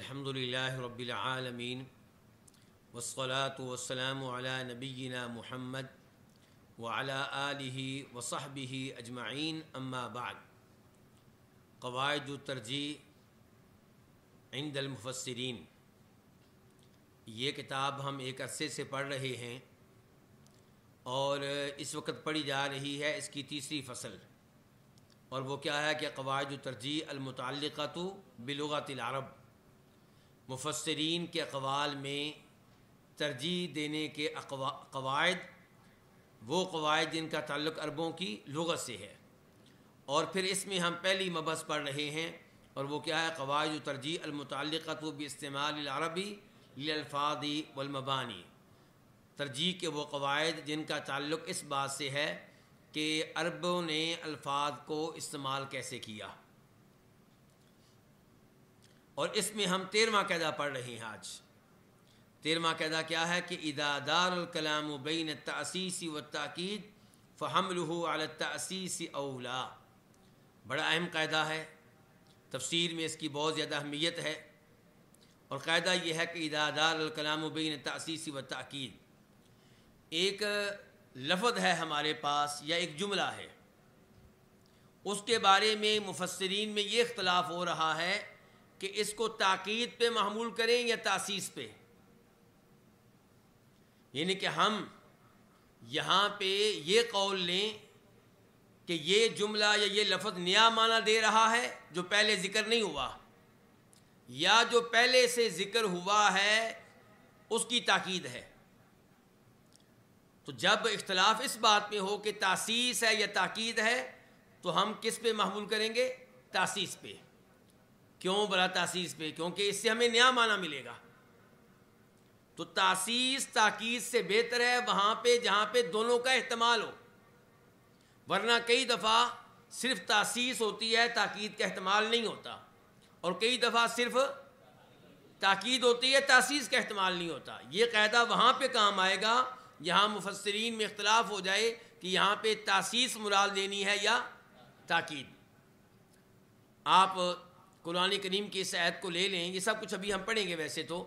الحمد للہ رب العالمین والصلاة والسلام علی نبینا محمد وعلی آلہ وصحبہ اجمعین اما بعد۔ قواعد الترجیح عند المفسرین، یہ کتاب ہم ایک عرصے سے پڑھ رہے ہیں اور اس وقت پڑھی جا رہی ہے اس کی تیسری فصل، اور وہ کیا ہے کہ قواعد الترجیح المتعلقۃ بلغۃ العرب، مفسرین کے اقوال میں ترجیح دینے کے قواعد، وہ قواعد جن کا تعلق عربوں کی لغت سے ہے۔ اور پھر اس میں ہم پہلی مبحث پڑھ رہے ہیں، اور وہ کیا ہے؟ قواعد الترجیح المتعلقۃ باستعمال العربی للالفاظ والمبانی، ترجیح کے وہ قواعد جن کا تعلق اس بات سے ہے کہ عربوں نے الفاظ کو استعمال کیسے کیا۔ اور اس میں ہم 13واں قاعدہ پڑھ رہے ہیں آج۔ 13واں قاعدہ کیا ہے کہ اذا دار الکلام بین التأسیس والتأکید فحملہ علی التأسیس اولا، بڑا اہم قاعدہ ہے، تفسیر میں اس کی بہت زیادہ اہمیت ہے۔ اور قاعدہ یہ ہے کہ اذا دار الکلام بین التأسیس والتأکید، ایک لفظ ہے ہمارے پاس یا ایک جملہ ہے، اس کے بارے میں مفسرین میں یہ اختلاف ہو رہا ہے کہ اس کو تاکید پہ محمول کریں یا تاسیس پہ۔ یعنی کہ ہم یہاں پہ یہ قول لیں کہ یہ جملہ یا یہ لفظ نیا معنی دے رہا ہے جو پہلے ذکر نہیں ہوا، یا جو پہلے سے ذکر ہوا ہے اس کی تاکید ہے۔ تو جب اختلاف اس بات میں ہو کہ تاسیس ہے یا تاکید ہے تو ہم کس پہ محمول کریں گے؟ تاسیس پہ۔ کیوں بلا تاسیس پہ؟ کیونکہ اس سے ہمیں نیا معنی ملے گا۔ تو تاسیس تاکید سے بہتر ہے وہاں پہ جہاں پہ دونوں کا احتمال ہو، ورنہ کئی دفعہ صرف تاسیس ہوتی ہے، تاکید کا احتمال نہیں ہوتا، اور کئی دفعہ صرف تاکید ہوتی ہے، تاسیس کا احتمال نہیں ہوتا۔ یہ قاعدہ وہاں پہ کام آئے گا یہاں مفسرین میں اختلاف ہو جائے کہ یہاں پہ تاسیس مراد لینی ہے یا تاکید۔ آپ قرآن کریم کی اس آیت کو لے لیں، یہ سب کچھ ابھی ہم پڑھیں گے ویسے تو۔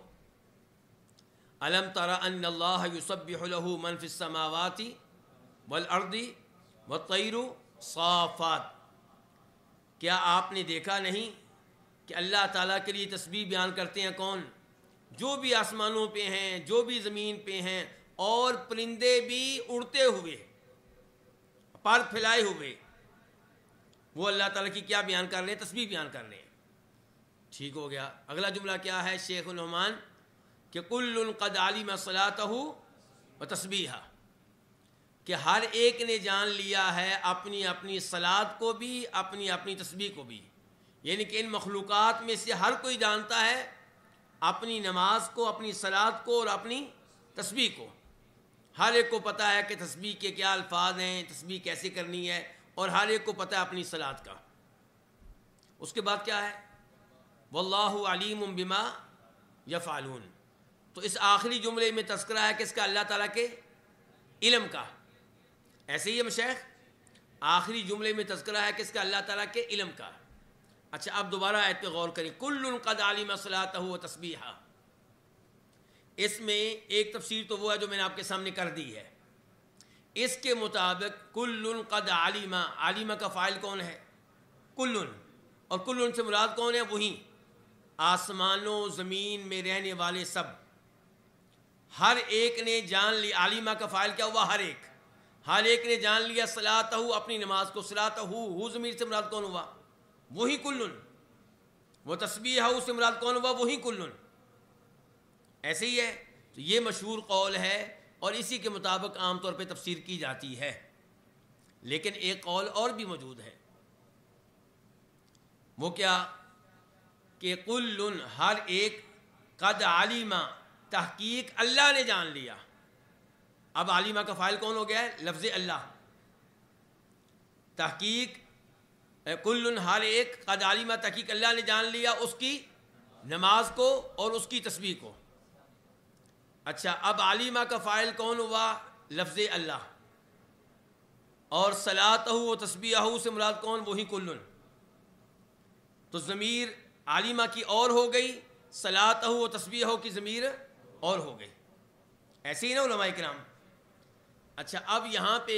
الم تر ان اللہ یسبح له من فی السماوات والارض والطیر صافات، کیا آپ نے دیکھا نہیں کہ اللہ تعالیٰ کے لیے تسبیح بیان کرتے ہیں کون؟ جو بھی آسمانوں پہ ہیں، جو بھی زمین پہ ہیں، اور پرندے بھی اڑتے ہوئے، پر پھیلائے ہوئے، وہ اللہ تعالیٰ کی کیا بیان کر رہے ہیں؟ تسبیح بیان کر رہے ہیں۔ ٹھیک ہو گیا۔ اگلا جملہ کیا ہے شیخ النعمان؟ کہ کل قد علم صلاتہ وتسبیحہ، کہ ہر ایک نے جان لیا ہے اپنی اپنی صلات کو بھی، اپنی اپنی تسبیح کو بھی۔ یعنی کہ ان مخلوقات میں سے ہر کوئی جانتا ہے اپنی نماز کو، اپنی صلات کو اور اپنی تسبیح کو۔ ہر ایک کو پتہ ہے کہ تسبیح کے کیا الفاظ ہیں، تسبیح کیسے کرنی ہے، اور ہر ایک کو پتہ ہے اپنی صلات کا۔ اس کے بعد کیا ہے؟ واللہ علیم بما یفعلون۔ تو اس آخری جملے میں تذکرہ ہے کس کا؟ اللہ تعالیٰ کے علم کا۔ ایسے ہی ہے مشائخ، آخری جملے میں تذکرہ ہے کس کا؟ اللہ تعالیٰ کے علم کا۔ اچھا اب دوبارہ آیت پہ غور کریں، کل قد علم صلاتہ وتسبیحہ۔ اس میں ایک تفسیر تو وہ ہے جو میں نے آپ کے سامنے کر دی ہے۔ اس کے مطابق کل قد علم، علم کا فاعل کون ہے؟ کل، اور کل سے مراد کون ہے؟ وہی آسمانوں زمین میں رہنے والے سب، ہر ایک نے جان لی۔ عالمہ کا فاعل کیا ہوا؟ ہر ایک، ہر ایک نے جان لیا صلاتہ، اپنی نماز کو۔ صلاتہ ہو ضمیر سے مراد کون ہوا؟ وہی کل۔ وہ تسبیحہ سے مراد کون ہوا؟ وہی کل۔ ایسے ہی ہے۔ تو یہ مشہور قول ہے اور اسی کے مطابق عام طور پہ تفسیر کی جاتی ہے، لیکن ایک قول اور بھی موجود ہے۔ وہ کیا؟ کہ کل، ہر ایک، قد علم، تحقیق اللہ نے جان لیا۔ اب علمہ کا فاعل کون ہو گیا ہے؟ لفظ اللہ۔ تحقیق کل، ہر ایک، قد علم، تحقیق اللہ نے جان لیا اس کی نماز کو اور اس کی تسبیح کو۔ اچھا اب علمہ کا فاعل کون ہوا؟ لفظ اللہ، اور صلاتہ و تسبیحہ سے مراد کون؟ وہی کل۔ تو ضمیر عالمہ کی اور ہو گئی صلاتہ و تسبیحہ کی ضمیر اور ہو گئی، ایسے ہی نا علماء کرام۔ اچھا اب یہاں پہ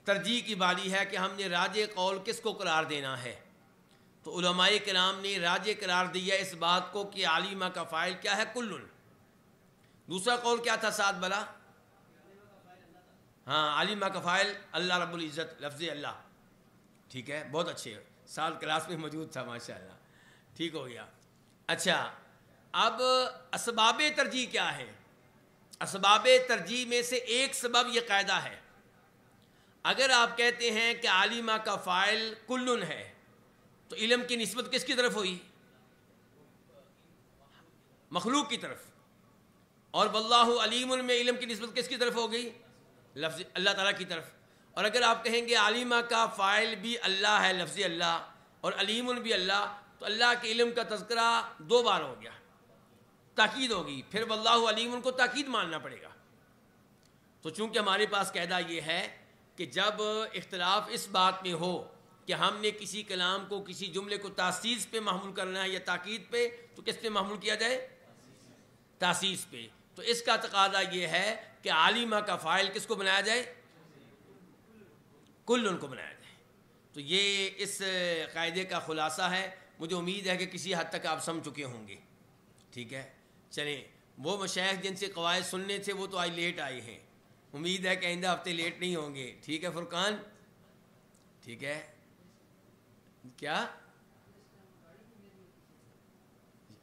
ترجیح کی باری ہے کہ ہم نے راجح قول کس کو قرار دینا ہے، تو علماء کرام نے راجح قرار دیا اس بات کو کہ عالمہ کا فاعل کیا ہے؟ کلن۔ دوسرا قول کیا تھا ساتھ بلا؟ ہاں، عالمہ کا فاعل اللہ رب العزت، لفظ اللہ، ٹھیک ہے، بہت اچھے، سال کلاس میں موجود تھا ماشاءاللہ، ٹھیک ہو گیا۔ اچھا اب اسباب ترجیح کیا ہے؟ اسباب ترجیح میں سے ایک سبب یہ قاعدہ ہے، اگر آپ کہتے ہیں کہ عالمہ کا فاعل کلن ہے تو علم کی نسبت کس کی طرف ہوئی؟ مخلوق کی طرف، اور واللہ علیم میں علم کی نسبت کس کی طرف ہو گئی؟ لفظ اللہ تعالیٰ کی طرف۔ اور اگر آپ کہیں گے عالمہ کا فاعل بھی اللہ ہے، لفظ اللہ، اور علیم بھی اللہ، تو اللہ کے علم کا تذکرہ دو بار ہو گیا، تاکید ہوگی، پھر واللہ علیم کو تاکید ماننا پڑے گا۔ تو چونکہ ہمارے پاس قاعدہ یہ ہے کہ جب اختلاف اس بات میں ہو کہ ہم نے کسی کلام کو، کسی جملے کو تاسیس پہ محمول کرنا ہے یا تاکید پہ، تو کس پہ محمول کیا جائے؟ تاسیس پہ۔ تو اس کا تقاضا یہ ہے کہ عالمہ کا فاعل کس کو بنایا جائے؟ کلن کو بنایا جائے۔ تو یہ اس قاعدے کا خلاصہ ہے، مجھے امید ہے کہ کسی حد تک آپ سمجھ چکے ہوں گے، ٹھیک ہے۔ چلیں، وہ مشائخ جن سے قواعد سننے تھے وہ تو آج لیٹ آئے ہیں، امید ہے کہ آئندہ ہفتے لیٹ نہیں ہوں گے، ٹھیک ہے فرقان؟ ٹھیک ہے، کیا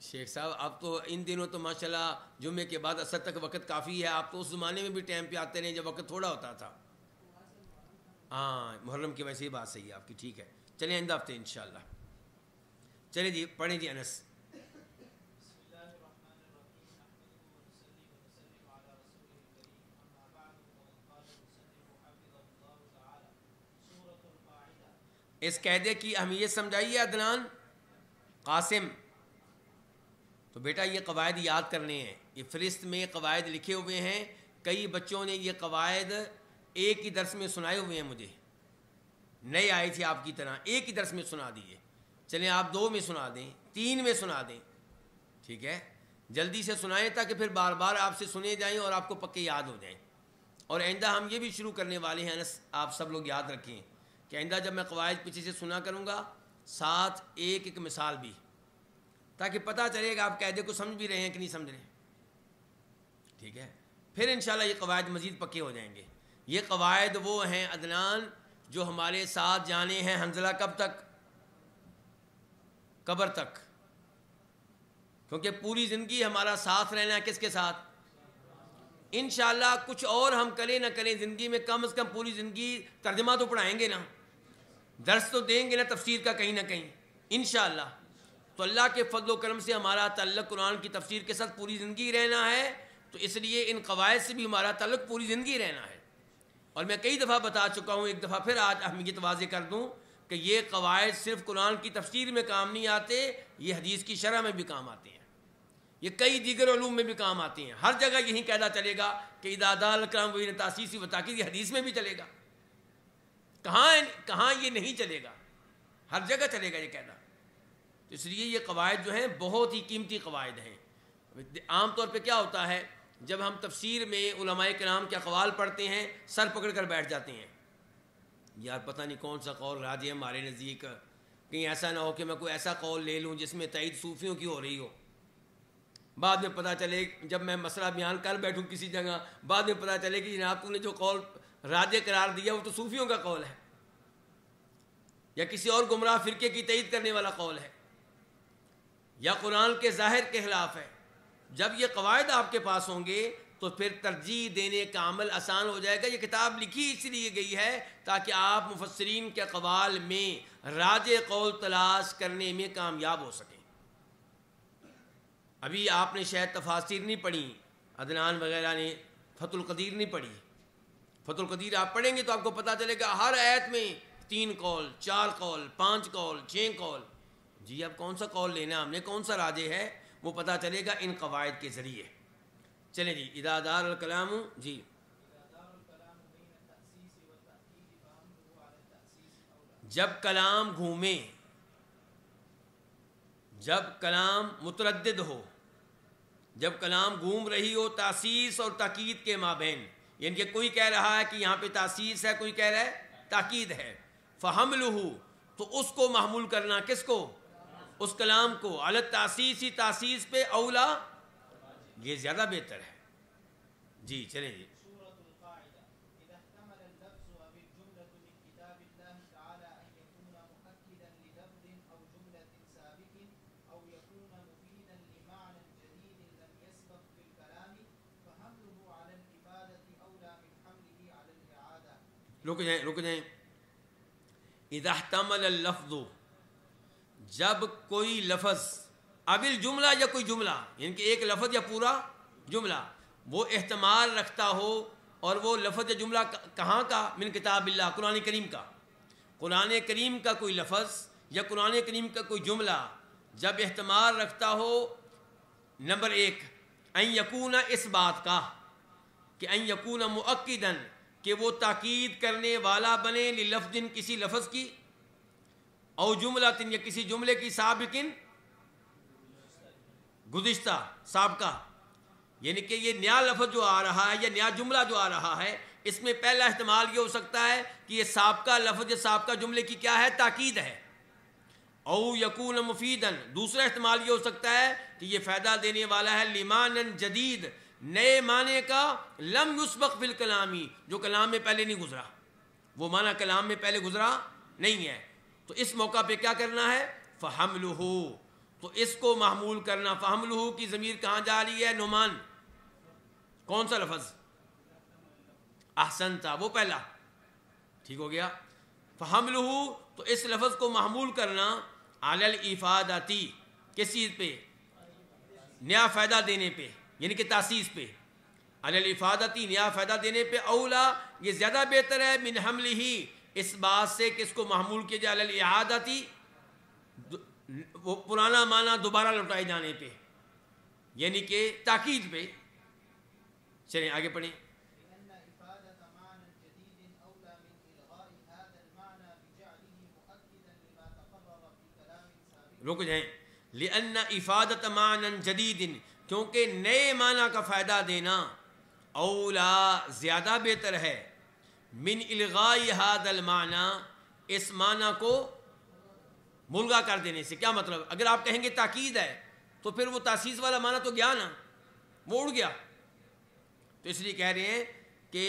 شیخ صاحب آپ تو ان دنوں تو ماشاءاللہ جمعے کے بعد عصر تک وقت کافی ہے، آپ تو اس زمانے میں بھی ٹائم پہ آتے رہے جب وقت تھوڑا ہوتا تھا۔ ہاں، محرم کی ویسے ہی بات صحیح ہے آپ کی، ٹھیک ہے، چلیں آئندہ ہفتے انشاءاللہ۔ چلیں جی، پڑھیں جی انس۔ اس قاعدے کی اہمیت سمجھائیے عدنان قاسم۔ تو بیٹا یہ قواعد یاد کرنے ہیں، یہ فہرست میں قواعد لکھے ہوئے ہیں، کئی بچوں نے یہ قواعد ایک ہی درس میں سنائے ہوئے ہیں، مجھے نئے آئے تھے آپ کی طرح، ایک ہی درس میں سنا دیے، چلیں آپ 2 میں سنا دیں، 3 میں سنا دیں، ٹھیک ہے، جلدی سے سنائیں تاکہ پھر بار بار آپ سے سنے جائیں اور آپ کو پکے یاد ہو جائیں۔ اور آئندہ ہم یہ بھی شروع کرنے والے ہیں انس، آپ سب لوگ یاد رکھیں کہ آئندہ جب میں قواعد پیچھے سے سنا کروں گا، ساتھ ایک ایک مثال بھی، تاکہ پتہ چلے گا آپ قاعدے کو سمجھ بھی رہے ہیں کہ نہیں سمجھ رہے ہیں، ٹھیک ہے۔ پھر انشاءاللہ یہ قواعد مزید پکے ہو جائیں گے۔ یہ قواعد وہ ہیں عدنان جو ہمارے ساتھ جانے ہیں حنظلہ کب تک؟ قبر تک، کیونکہ پوری زندگی ہمارا ساتھ رہنا ہے کس کے ساتھ؟ انشاءاللہ کچھ اور ہم کریں نہ کریں زندگی میں، کم از کم پوری زندگی ترجمہ تو پڑھائیں گے نا، درس تو دیں گے نا تفسیر کا کہیں نہ کہیں انشاءاللہ۔ تو اللہ کے فضل و کرم سے ہمارا تعلق قرآن کی تفسیر کے ساتھ پوری زندگی رہنا ہے، تو اس لیے ان قواعد سے بھی ہمارا تعلق پوری زندگی رہنا ہے۔ اور میں کئی دفعہ بتا چکا ہوں، ایک دفعہ پھر آج اہمیت واضح کر دوں کہ یہ قواعد صرف قرآن کی تفسیر میں کام نہیں آتے، یہ حدیث کی شرح میں بھی کام آتے ہیں، یہ کئی دیگر علوم میں بھی کام آتے ہیں، ہر جگہ یہی قاعدہ چلے گا کہ اذا دال الکلام بین تاسیس و تاکید، یہ حدیث میں بھی چلے گا، کہاں یہ نہیں چلے گا، ہر جگہ چلے گا یہ قاعدہ۔ تو اس لیے یہ قواعد جو ہیں بہت ہی قیمتی قواعد ہیں۔ عام طور پہ کیا ہوتا ہے، جب ہم تفسیر میں علماء کرام کے اقوال پڑھتے ہیں سر پکڑ کر بیٹھ جاتے ہیں، یار پتہ نہیں کون سا قول راجح ہے ہمارے نزدیک، کہیں ایسا نہ ہو کہ میں کوئی ایسا قول لے لوں جس میں تائید صوفیوں کی ہو رہی ہو، بعد میں پتہ چلے جب میں مسئلہ بیان کر بیٹھوں کسی جگہ، بعد میں پتہ چلے کہ جناب تو نے جو قول راجح قرار دیا وہ تو صوفیوں کا قول ہے، یا کسی اور گمراہ فرقے کی تائید کرنے والا قول ہے، یا قرآن کے ظاہر کے خلاف ہے۔ جب یہ قواعد آپ کے پاس ہوں گے تو پھر ترجیح دینے کا عمل آسان ہو جائے گا۔ یہ کتاب لکھی اس لیے گئی ہے تاکہ آپ مفسرین کے اقوال میں راجح قول تلاش کرنے میں کامیاب ہو سکیں۔ ابھی آپ نے شاید تفاسیر نہیں پڑھی، عدنان وغیرہ نے فتح القدیر نہیں پڑھی، فتح القدیر آپ پڑھیں گے تو آپ کو پتہ چلے گا ہر آیت میں 3 قول، 4 قول، 5 قول، 6 قول، جی اب کون سا قول لینا ہم نے، کون سا راجح ہے، وہ پتہ چلے گا ان قواعد کے ذریعے۔ چلیں جی، اذا دار الکلام، جی جب کلام گھومے، جب کلام متردد ہو، جب کلام گھوم رہی ہو تاسیس اور تاکید کے مابین، یعنی کہ کوئی کہہ رہا ہے کہ یہاں پہ تاسیس ہے، کوئی کہہ رہا ہے تاکید ہے، فحملہ، تو اس کو محمول کرنا، کس کو؟ اس کلام کو، علی التاسیسی، تاسیس پہ، اولا، یہ زیادہ بہتر ہے۔ جی چلیں جی۔ رک جائیں۔ اذا احتمل اللفظ، جب کوئی لفظ، اب الجملہ یا کوئی جملہ، یعنی کہ ایک لفظ یا پورا جملہ، وہ احتمال رکھتا ہو، اور وہ لفظ یا جملہ کہاں کا؟ من کتاب اللہ، قرآن کریم کا۔ قرآن کریم کا کوئی لفظ یا قرآن کریم کا کوئی جملہ جب احتمال رکھتا ہو، نمبر ایک، ان یکون، اس بات کا کہ ان یکون مؤکدن، کہ وہ تاکید کرنے والا بنے، للفظ، کسی لفظ کی، او جملۃ، یا کسی جملے کی، سابقن، گزشتہ، سابقہ، یعنی کہ یہ نیا لفظ جو آ رہا ہے یا نیا جملہ جو آ رہا ہے، اس میں پہلا احتمال یہ ہو سکتا ہے کہ یہ سابقہ لفظ یا سابقہ جملے کی کیا ہے؟ تاکید ہے۔ او یکون مفیدن، دوسرا احتمال یہ ہو سکتا ہے کہ یہ فائدہ دینے والا ہے، لمانن جدید، نئے معنی کا، لم یسبق بالکلامی، جو کلام میں پہلے نہیں گزرا، وہ معنی کلام میں پہلے گزرا نہیں ہے، تو اس موقع پہ کیا کرنا ہے؟ فحملہ، تو اس کو محمول کرنا۔ فحملہ کی ضمیر کہاں جا رہی ہے؟ نعمان، کون سا لفظ؟ احسنتا، وہ پہلا، ٹھیک ہو گیا۔ فحملہ، تو اس لفظ کو محمول کرنا، علی الافادتی، کس چیز پہ؟ نیا فائدہ دینے پہ، یعنی کہ تاسیس پہ، علی الافادتی، نیا فائدہ دینے پہ، اولا، یہ زیادہ بہتر ہے، من حملہ، اس بات سے کہ اس کو محمول کیا جائے، علی الاعادتی، وہ پرانا معنی دوبارہ لوٹائے جانے پہ، یعنی کہ تاکید پہ۔ چلیں آگے پڑھیں۔ رک جائیں۔ لأن افادت معنی جدید، کیونکہ نئے معنی کا فائدہ دینا، اولا، زیادہ بہتر ہے، من الغاء هذا المعنی، اس معنی کو ملغا کر دینے سے۔ کیا مطلب؟ اگر آپ کہیں گے تاکید ہے تو پھر وہ تاسیس والا معنی تو گیا نا، وہ اڑ گیا، تو اس لیے کہہ رہے ہیں کہ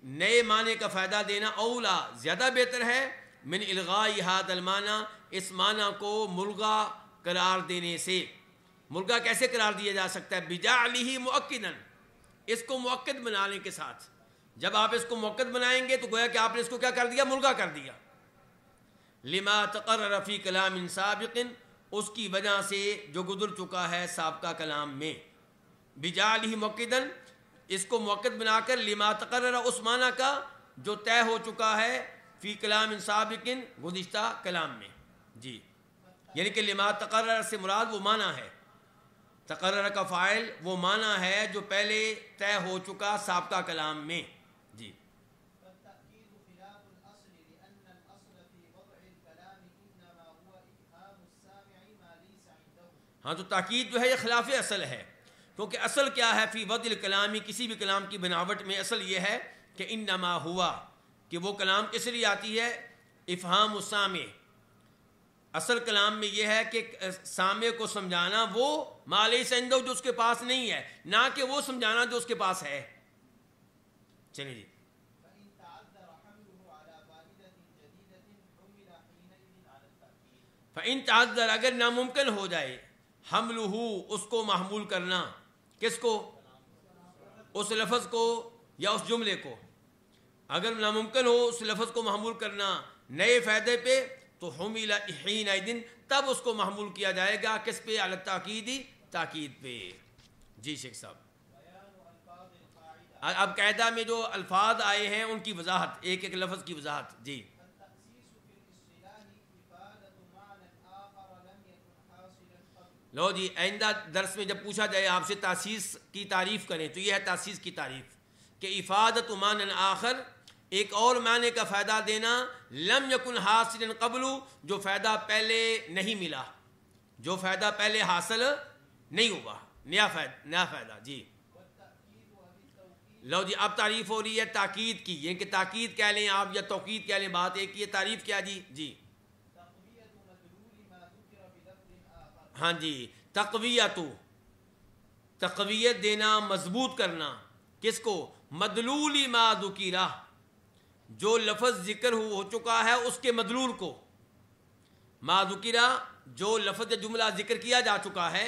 نئے معنی کا فائدہ دینا، اولا، زیادہ بہتر ہے، من الغاء هذا المعنی، اس معنی کو ملغا قرار دینے سے۔ ملغا کیسے قرار دیا جا سکتا ہے؟ بجعلہ مؤکدا، اس کو مؤکد بنانے کے ساتھ۔ جب آپ اس کو مؤکد بنائیں گے تو گویا کہ آپ نے اس کو کیا کر دیا؟ ملغا کر دیا۔ لما تقرر فی کلام سابق، اس کی وجہ سے جو گزر چکا ہے سابقہ کلام میں، بجعلہ مؤکدا، اس کو مؤکد بنا کر، لما تقرر، اس معنی کا جو طے ہو چکا ہے، فی کلام سابق، گزشتہ کلام میں۔ جی، یعنی کہ لما تقرر سے مراد وہ معنی ہے، تقرر کا فاعل وہ معنی ہے جو پہلے طے ہو چکا سابقہ کلام میں۔ جی، ہاں، تو تاکید جو ہے یہ خلاف اصل ہے، کیونکہ اصل کیا ہے؟ فی وضع الکلامی، کسی بھی کلام کی بناوٹ میں اصل یہ ہے کہ انما ہوا، کہ وہ کلام کس لیے آتی ہے؟ افہام السامع، اصل کلام میں یہ ہے کہ سامع کو سمجھانا وہ ما لیس عنده، جو اس کے پاس نہیں ہے، نہ کہ وہ سمجھانا جو اس کے پاس ہے۔ چلیے جی۔ فَإِن تعذر، اگر ناممکن ہو جائے، حملہ، اس کو محمول کرنا، کس کو؟ اس لفظ کو یا اس جملے کو۔ اگر ناممکن ہو اس لفظ کو محمول کرنا نئے فائدے پہ، تو حمل حینئذ، تب اس کو محمول کیا جائے گا، کس پہ؟ علی التاکید، تاکید پہ۔ جی شیخ صاحب، اب قاعدہ میں جو الفاظ آئے ہیں ان کی وضاحت، ایک ایک لفظ کی وضاحت۔ جی، لو جی، آئندہ درس میں جب پوچھا جائے آپ سے تاسیس کی تعریف کریں تو یہ ہے تاسیس کی تعریف، کہ افادت معنی آخر، ایک اور معنی کا فائدہ دینا، لم یکن حاصلا قبل، جو فائدہ پہلے نہیں ملا، جو فائدہ پہلے حاصل نہیں ہوا، نیا فائدہ. جی لو جی اب تعریف ہو رہی ہے تاکید کی، یعنی کہ تاکید کہہ لیں آپ یا توکید کہہ لیں، بات ایک یہ تعریف کیا جی. جی ہاں جی، تقویت دینا، مضبوط کرنا کس کو؟ مدلول ما ذکرہ، جو لفظ ذکر ہو چکا ہے اس کے مدلول کو. ما ذکرہ جو لفظ جملہ ذکر کیا جا چکا ہے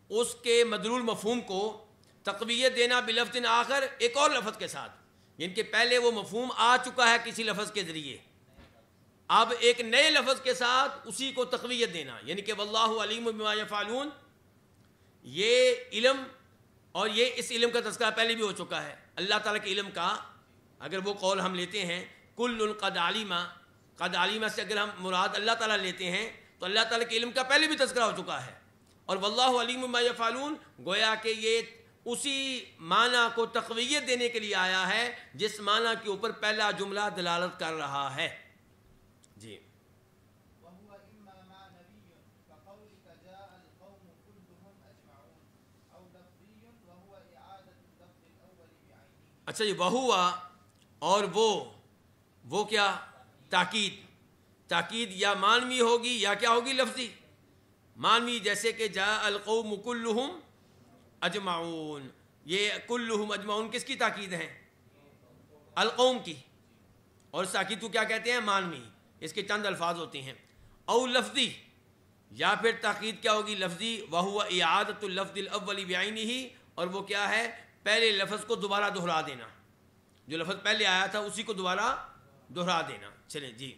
اس کے مدلول مفہوم کو تقویت دینا بلفظ آخر، ایک اور لفظ کے ساتھ، یعنی کہ پہلے وہ مفہوم آ چکا ہے کسی لفظ کے ذریعے، اب ایک نئے لفظ کے ساتھ اسی کو تقویت دینا، یعنی کہ واللہ علیم بما یفعلون. یہ علم اور یہ اس علم کا تذکرہ پہلے بھی ہو چکا ہے. اللہ تعالیٰ کے علم کا اگر وہ قول ہم لیتے ہیں کل قد علیمہ سے اگر ہم مراد اللہ تعالیٰ لیتے ہیں تو اللہ تعالیٰ کے علم کا پہلے بھی تذکرہ ہو چکا ہے. اور واللہ علیم بما یفعلون گویا کہ یہ اسی معنی کو تقویت دینے کے لیے آیا ہے جس معنی کے اوپر پہلا جملہ دلالت کر رہا ہے. جی اچھا جی، وہوا اور وہ کیا؟ تاکید یا مانوی ہوگی یا کیا ہوگی؟ لفظی. مانوی جیسے کہ جاء القوم کلہم اجمعون، یہ کلہم اجمعون کس کی تاکید ہے؟ القوم کی. اور اس تاکید کو کیا کہتے ہیں؟ مانوی. اس کے چند الفاظ ہوتے ہیں. او لفظی، یا پھر تاکید کیا ہوگی؟ لفظی. وہو اعادۃ اللفظ الاول بعینہ، اور وہ کیا ہے؟ پہلے لفظ کو دوبارہ دہرا دینا، جو لفظ پہلے آیا تھا اسی کو دوبارہ دہرا دینا. چلیں جی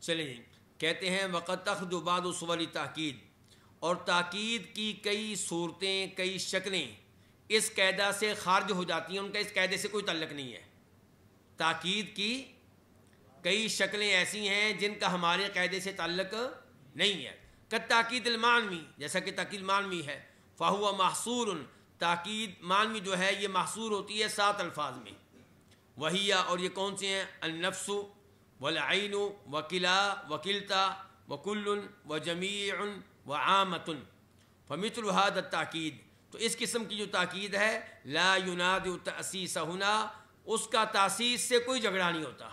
چلیں جی، کہتے ہیں وقد تخرج بعض صور تاکید، اور تاکید کی کئی صورتیں، کئی شکلیں اس قاعدہ سے خارج ہو جاتی ہیں، ان کا اس قاعدے سے کوئی تعلق نہیں ہے. تاکید کی کئی شکلیں ایسی ہیں جن کا ہمارے قاعدے سے تعلق نہیں ہے. کالتاکید المعنوی، جیسا کہ تاکید معنوی ہے. فہو محصور، تاکید معنوی جو ہے یہ محصور ہوتی ہے 7 الفاظ میں. وہی، اور یہ کون سے ہیں؟ النفس والعین وکلا وکلتا وکل وجمیع وعامۃ. فمثل هذا التاکید، تو اس قسم کی جو تاکید ہے لا یناد تأسیس ہنا، اس کا تاسیس سے کوئی جھگڑا نہیں ہوتا.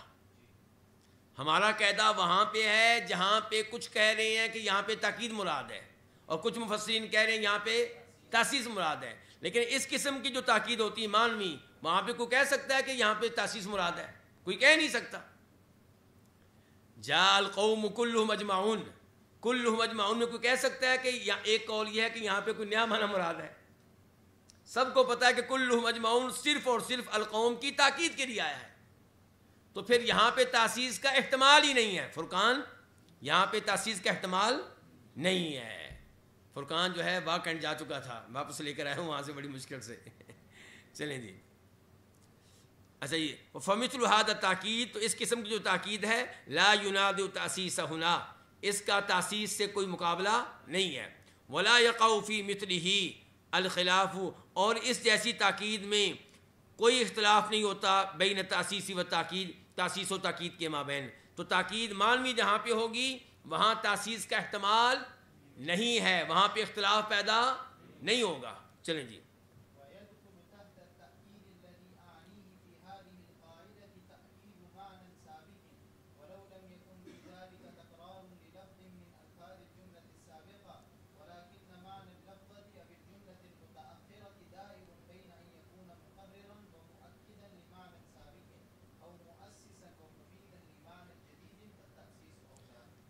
ہمارا قاعدہ وہاں پہ ہے جہاں پہ کچھ کہہ رہے ہیں کہ یہاں پہ تاکید مراد ہے، اور کچھ مفسرین کہہ رہے ہیں یہاں پہ تاسیس مراد ہے. لیکن اس قسم کی جو تاکید ہوتی ہے معنوی، وہاں پہ کوئی کہہ سکتا ہے کہ یہاں پہ تاسیس مراد ہے؟ کوئی کہہ نہیں سکتا. جاء القوم کلہم اجمعون، کلہم اجمعون میں کوئی کہہ سکتا ہے کہ ایک قول یہ ہے کہ یہاں پہ کوئی نیا معنی مراد ہے؟ سب کو پتا ہے کہ کلہم اجمعون صرف اور صرف القوم کی تاکید کے لیے آیا ہے. تو پھر یہاں پہ تاسیس کا احتمال ہی نہیں ہے. فرقان یہاں پہ تاسیس کا احتمال نہیں ہے. فرقان جو ہے واہ کینٹ جا چکا تھا، واپس لے کر آیا ہوں وہاں سے بڑی مشکل سے. چلیں جی، اچھا یہ فمثل هذا التاکید، تو اس قسم کی جو تاکید ہے لا یناد تأسیس ہنا، اس کا تاسیس سے کوئی مقابلہ نہیں ہے. ولا یقع فی مثلہ الخلاف، اور اس جیسی تاکید میں کوئی اختلاف نہیں ہوتا بین تاسیس و تاکید، تاسیس و تاکید کے مابین. تو تاکید معنوی جہاں پہ ہوگی وہاں تاسیس کا احتمال نہیں ہے، وہاں پہ اختلاف پیدا نہیں ہوگا. چلیں جی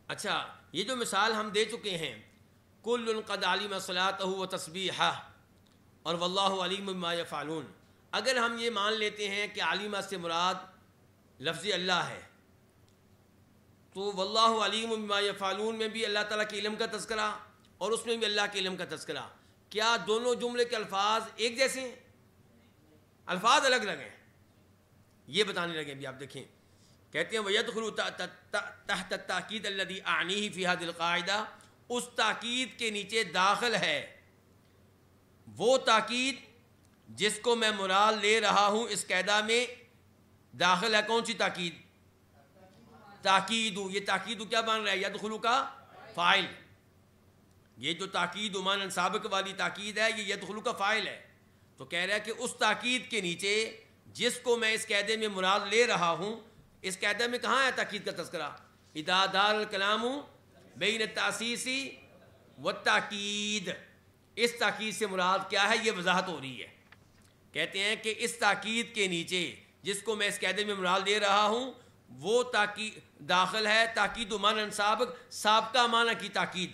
اچھا، یہ جو مثال ہم دے چکے ہیں کل قد علم صلاته و تسبیحہ اور واللہ علیم بما یفعلون، اگر ہم یہ مان لیتے ہیں کہ علیمہ سے مراد لفظ اللہ ہے تو واللہ علیم بما یفعلون میں بھی اللہ تعالیٰ کے علم کا تذکرہ اور اس میں بھی اللہ کے علم کا تذکرہ. کیا دونوں جملے کے الفاظ ایک جیسے ہیں؟ الفاظ الگ الگ ہیں. یہ بتانے لگے بھی آپ دیکھیں، کہتے ہیں وَيَدْخُلُ تحت التاکید الذی اعنیہ فی هذه القاعدہ، اس تاکید کے نیچے داخل ہے وہ تاکید جس کو میں مراد لے رہا ہوں اس قاعدہ میں داخل ہے۔ کون سی تاکید؟ تاکید، یہ تاکید کیا بن رہا ہے؟ یدخلو کا فاعل، یہ جو تاکید معنی سابق والی تاکید ہے یہ یدخلو کا فاعل ہے، تو کہہ رہا ہے کہ اس تاکید کے نیچے جس کو میں اس قاعدے میں مراد لے رہا ہوں، اس قاعدے میں کہاں ہے تاکید کا تذکرہ؟ اذا دار الکلام بین التاسیس والتاکید، اس تاکید سے مراد کیا ہے یہ وضاحت ہو رہی ہے۔ کہتے ہیں کہ اس تاکید کے نیچے جس کو میں اس قاعدے میں مراد لے رہا ہوں وہ تاکید داخل ہے تاکید معنی سابق، سابقہ معنی کی تاکید،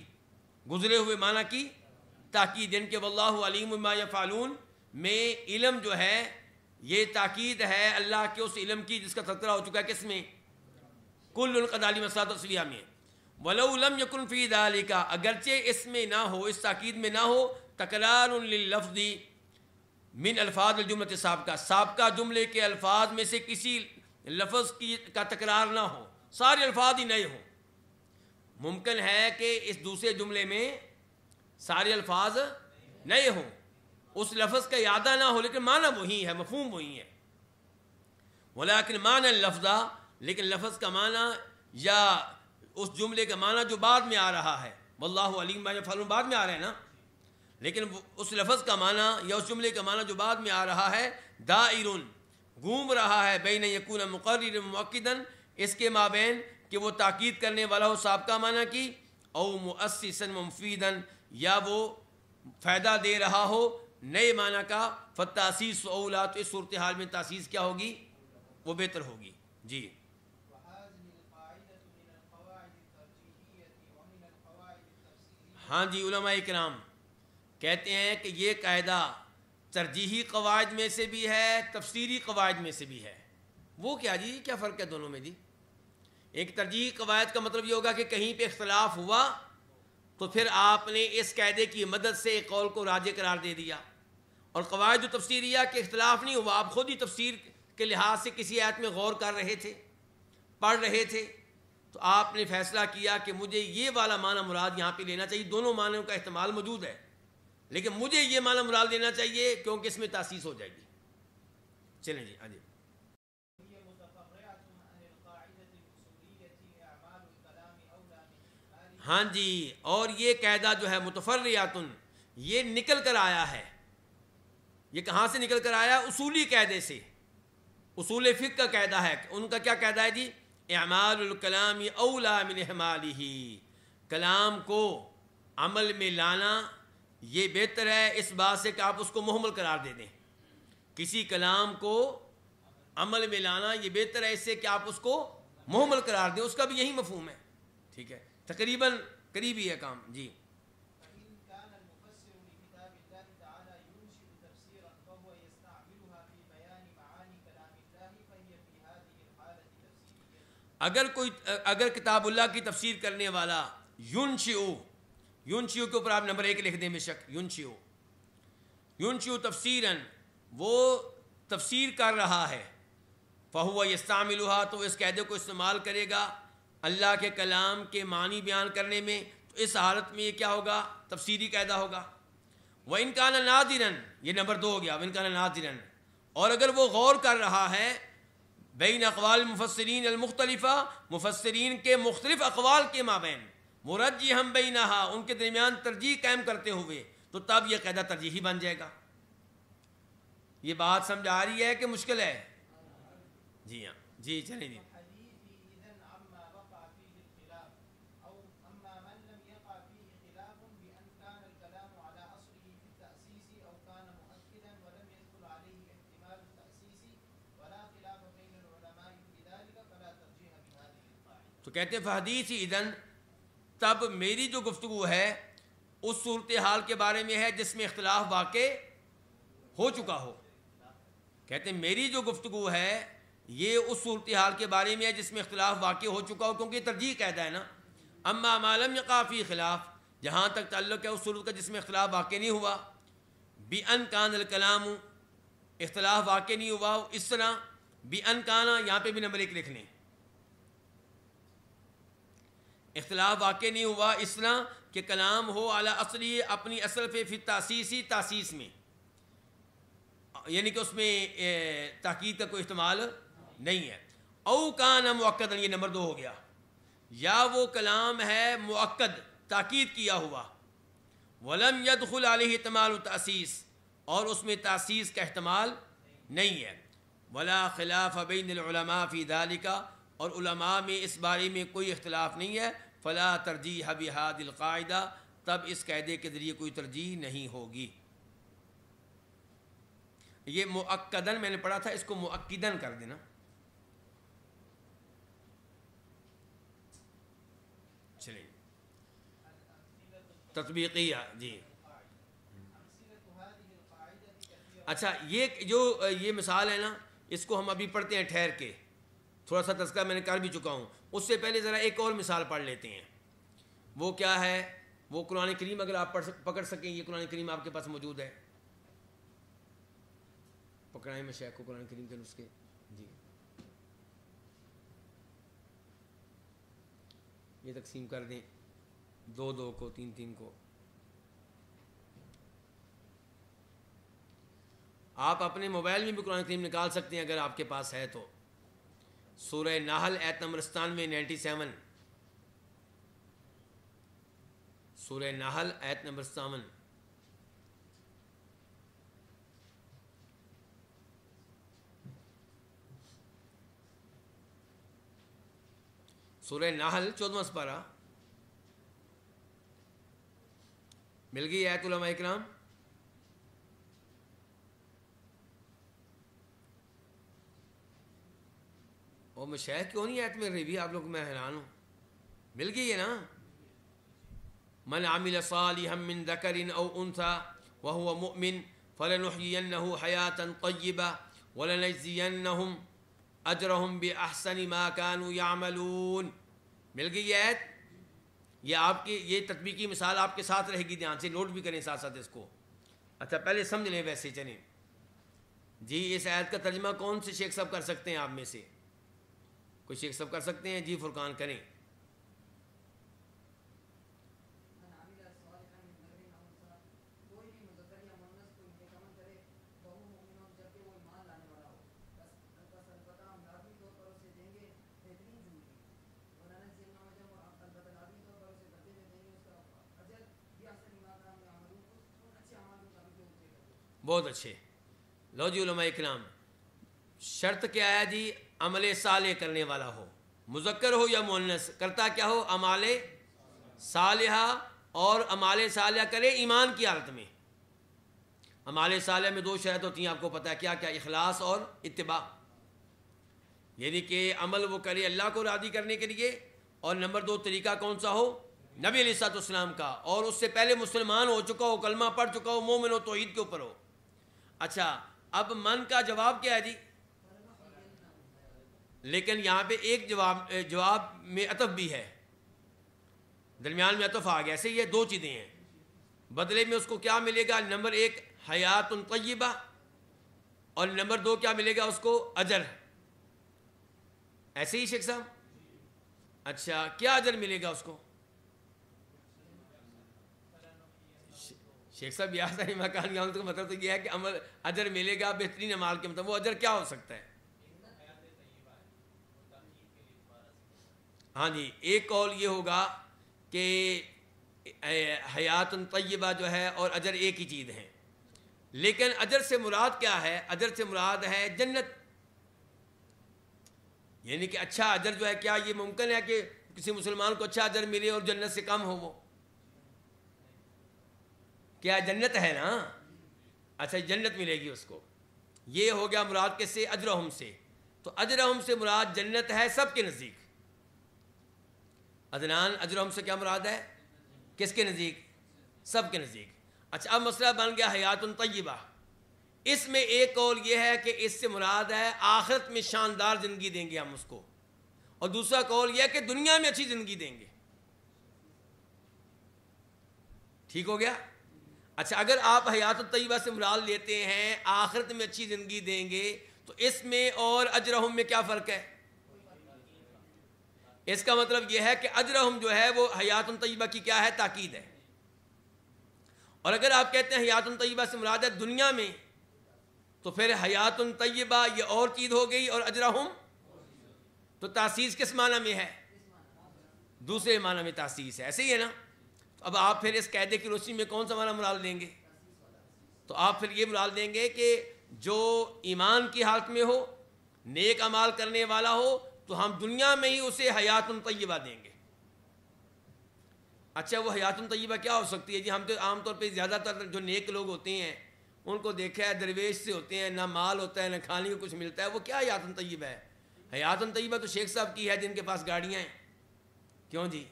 گزرے ہوئے معنی کی تاکید، یعنی کہ واللہ علیم بما یفعلون میں علم جو ہے یہ تاکید ہے اللہ کے اس علم کی جس کا تذکرہ ہو چکا ہے کس میں؟ کل القد علم الصلاۃ والسلیہ میں۔ ولو لم یکن فی ذالک، اگرچہ اس میں نہ ہو، اس تاکید میں نہ ہو تکرار لللفظ من الفاظ الجملۃ سابقہ، سابقہ جملے کے الفاظ میں سے کسی لفظ کا تکرار نہ ہو، سارے الفاظ ہی نئے ہوں۔ ممکن ہے کہ اس دوسرے جملے میں سارے الفاظ نئے ہوں، اس لفظ کا اعادہ نہ ہو لیکن معنی وہی ہے، مفہوم وہی ہے۔ ولیکن معنی اللفظ، لیکن لفظ کا معنی یا اس جملے کا معنی جو بعد میں آ رہا ہے، واللہ علیم بما یفعلون بعد میں آ رہا ہے نا، لیکن اس لفظ کا معنی یا اس جملے کا معنی جو بعد میں آ رہا ہے دائر، گھوم رہا ہے بین یکون مقرر مؤکدا، اس کے مابین کہ وہ تاکید کرنے والا ہو سابقہ معنی کی، او مؤسسا مفیدا، یا وہ فائدہ دے رہا ہو نئے معنی کا، فالتاسیس اولا، تو اس صورتحال میں تاسیس کیا ہوگی؟ وہ بہتر ہوگی۔ جی ہاں جی، علماء کرام کہتے ہیں کہ یہ قاعدہ ترجیحی قواعد میں سے بھی ہے، تفسیری قواعد میں سے بھی ہے۔ وہ کیا جی، کیا فرق ہے دونوں میں جی؟ ایک ترجیحی قواعد کا مطلب یہ ہوگا کہ کہیں پہ اختلاف ہوا تو پھر آپ نے اس قاعدے کی مدد سے ایک قول کو راجح قرار دے دیا، اور قواعد جو تفسیریہ کہ اختلاف نہیں ہوا، آپ خود ہی تفسیر کے لحاظ سے کسی آیت میں غور کر رہے تھے، پڑھ رہے تھے، تو آپ نے فیصلہ کیا کہ مجھے یہ والا معنی مراد یہاں پہ لینا چاہیے، دونوں معنیوں کا احتمال موجود ہے لیکن مجھے یہ معنی مراد لینا چاہیے کیونکہ اس میں تاسیس ہو جائے گی۔ چلیں جی آگے۔ ہاں جی، اور یہ قاعدہ جو ہے متفرعات، یہ نکل کر آیا ہے، یہ کہاں سے نکل کر آیا؟ اصولی قاعدے سے، اصول فقہ کا قاعدہ ہے۔ ان کا کیا قاعدہ ہے جی؟ اعمال الکلام اولا من احمالہ، کلام کو عمل میں لانا یہ بہتر ہے اس بات سے کہ آپ اس کو محمل قرار دے دیں۔ کسی کلام کو عمل میں لانا یہ بہتر ہے اس سے کہ آپ اس کو محمل قرار دیں، اس کا بھی یہی مفہوم ہے۔ ٹھیک ہے، تقریباً قریبی ہے کام جی۔ اگر کتاب اللہ کی تفسیر کرنے والا ینشئ کے اوپر آپ نمبر 1 لکھ دیں بے شک، ینشئ تفسیراً، وہ تفسیر کر رہا ہے، فہو یستعملها، تو اس قاعدے کو استعمال کرے گا اللہ کے کلام کے معنی بیان کرنے میں، تو اس حالت میں یہ کیا ہوگا؟ تفسیری قاعدہ ہوگا۔ وَإِن كَانَ نَاظِرًا، یہ نمبر 2 ہو گیا، وَإِن كَانَ نَاظِرًا، اور اگر وہ غور کر رہا ہے بین اقوال المفسرین المختلفہ، مفسرین کے مختلف اقوال کے مابین، مرجحا بینہا، ان کے درمیان ترجیح قائم کرتے ہوئے، تو تب یہ قاعدہ ترجیحی بن جائے گا۔ یہ بات سمجھ آ رہی ہے کہ مشکل ہے؟ جی ہاں جی، چلیں جی۔ تو کہتے ہیں فحدیثی اذن، تب میری جو گفتگو ہے اس صورتحال کے بارے میں ہے جس میں اختلاف واقع ہو چکا ہو۔ کہتے ہیں میری جو گفتگو ہے یہ اس صورتحال کے بارے میں ہے جس میں اختلاف واقع ہو چکا ہو، کیونکہ ترجیح قاعدہ ہے نا۔ اما ما لم یقع فی خلاف، جہاں تک تعلق ہے اس صورت کا جس میں اختلاف واقع نہیں ہوا، بِأَن كَانَ الْكَلَامُ، اختلاف واقع نہیں ہوا اس طرح بی ان کانا یہاں پہ بھی نمبر 1 لکھ لیں. اختلاف واقع نہیں ہوا اس طرح کہ کلام ہو اعلی اصلی اپنی اصل پہ پھر تاسیس میں، یعنی کہ اس میں تاکید کا کوئی احتمال نہیں ہے. او کان مؤکدن، یہ نمبر 2 ہو گیا. یا وہ کلام ہے مؤکد، تاکید کیا ہوا، ولم يدخل علیہ احتمال التاسیس، اور اس میں تاسیس کا احتمال نہیں ہے. ولا خلاف بین العلماء فی ذلک، اور علماء میں اس بارے میں کوئی اختلاف نہیں ہے. فلا ترجیح بہذه القاعدہ، تب اس قاعدے کے ذریعے کوئی ترجیح نہیں ہوگی. یہ مؤکدن میں نے پڑھا تھا، اس کو مؤکدن کر دینا. چلیے تطبیقیہ. جی اچھا، یہ مثال ہے نا، اس کو ہم ابھی پڑھتے ہیں ٹھہر کے. تھوڑا سا تذکرہ میں نے کر بھی چکا ہوں. اس سے پہلے ذرا ایک اور مثال پڑھ لیتے ہیں. وہ کیا ہے؟ وہ قرآن کریم، اگر آپ پکڑ سکیں، یہ قرآن کریم آپ کے پاس موجود ہے. پکڑائیں میں شیخ کو قرآن کریم کے نسخے. جی یہ تقسیم کر دیں 2 کو، 3 کو. آپ اپنے موبائل میں بھی قرآن کریم نکال سکتے ہیں اگر آپ کے پاس ہے تو. سورہ نحل آیت نمبر 97. سورہ نحل آیت نمبر 57. سورہ نحل 14واں سپارہ. مل گئی آیت علماء اکرام؟ اور مشائخ کیوں نہیں آیت مل رہی بھی؟ آپ لوگ میں حیران ہوں. مل گئی ہے نا؟ من عمل صالحا من ذکر او انثى وهو مؤمن فلنحيينه حياة طيبة ولنجزينهم اجرهم باحسن ما كانوا يعملون. مل گئی یہ آیت؟ یہ آپ کی یہ تطبیقی مثال آپ کے ساتھ رہے گی، دھیان سے نوٹ بھی کریں ساتھ ساتھ اس کو. اچھا پہلے سمجھ لیں ویسے چلیں. جی اس آیت کا ترجمہ کون سے شیخ صاحب کر سکتے ہیں آپ میں سے؟ کوئی شیخ صاحب کر سکتے ہیں؟ جی فرقان کریں. بہت اچھے. لو جی علماء اکرام، شرط کیا ہے جی؟ عمل صالح کرنے والا ہو، مذکر ہو یا مؤنث، کرتا کیا ہو؟ اعمال صالحہ. اور اعمال صالحہ کرے ایمان کی حالت میں. اعمال صالحہ میں 2 شرط ہوتی ہیں، آپ کو پتہ ہے کیا کیا؟ اخلاص اور اتباع. یعنی کہ عمل وہ کرے اللہ کو راضی کرنے کے لیے. اور نمبر 2 طریقہ کون سا ہو؟ نبی علیہ الصلوۃ والسلام کا، اور اس سے پہلے مسلمان ہو چکا ہو، کلمہ پڑھ چکا ہو، مومن ہو، توحید کے اوپر ہو. اچھا اب من کا جواب کیا ہے جی؟ لیکن یہاں پہ ایک جواب میں عطف بھی ہے، درمیان میں عطف آ گیا. ایسے یہ 2 چیزیں ہیں. بدلے میں اس کو کیا ملے گا؟ نمبر 1 حیات طیبہ، اور نمبر 2 کیا ملے گا اس کو؟ اجر. ایسے ہی شیخ صاحب؟ اچھا کیا اجر ملے گا اس کو؟ شیخ صاحب یاد ہے مکان کا مطلب تو یہ ہے کہ عمل اجر ملے گا بہترین اعمال کے مطلب. وہ اجر کیا ہو سکتا ہے؟ ہاں جی، ایک قول یہ ہوگا کہ حیات طیبہ جو ہے اور اجر ایک ہی چیز ہیں. لیکن اجر سے مراد کیا ہے؟ اجر سے مراد ہے جنت. یعنی کہ اچھا اجر جو ہے، کیا یہ ممکن ہے کہ کسی مسلمان کو اچھا اجر ملے اور جنت سے کم ہو؟ وہ کیا جنت ہے نا؟ اچھا جنت ملے گی اس کو. یہ ہو گیا مراد کس سے؟ اجرہم سے. تو اجرہم سے مراد جنت ہے سب کے نزدیک. عدنان اجرہم سے کیا مراد ہے؟ کس کے نزدیک؟ سب کے نزدیک. اچھا اب مسئلہ بن گیا حیات طیبہ. اس میں ایک قول یہ ہے کہ اس سے مراد ہے آخرت میں شاندار زندگی دیں گے ہم اس کو، اور دوسرا قول یہ ہے کہ دنیا میں اچھی زندگی دیں گے. ٹھیک ہو گیا؟ اچھا اگر آپ حیات طیبہ سے مراد لیتے ہیں آخرت میں اچھی زندگی دیں گے، تو اس میں اور اجرہم میں کیا فرق ہے؟ اس کا مطلب یہ ہے کہ اجرہم جو ہے وہ حیات طیبہ کی کیا ہے؟ تاکید ہے. اور اگر آپ کہتے ہیں حیات طیبہ سے مراد ہے دنیا میں، تو پھر حیات طیبہ یہ اور چیز ہو گئی اور اجرہم تو تاسیس کس معنی میں ہے؟ دوسرے معنی میں تاسیس ہے. ایسے ہی ہے نا؟ تو اب آپ پھر اس قاعدے کی روشنی میں کون سا معنی مراد لیں گے؟ تو آپ پھر یہ مراد لیں گے کہ جو ایمان کی حالت میں ہو، نیک اعمال کرنے والا ہو، تو ہم دنیا میں ہی اسے حیات طیبہ دیں گے. اچھا وہ حیات طیبہ کیا ہو سکتی ہے جی؟ ہم تو عام طور پہ زیادہ تر جو نیک لوگ ہوتے ہیں ان کو دیکھا ہے درویش سے ہوتے ہیں، نہ مال ہوتا ہے نہ کھانے کو کچھ ملتا ہے، وہ کیا حیات طیبہ ہے؟ حیات طیبہ تو شیخ صاحب کی ہے جن کے پاس گاڑیاں ہیں. کیوں جی؟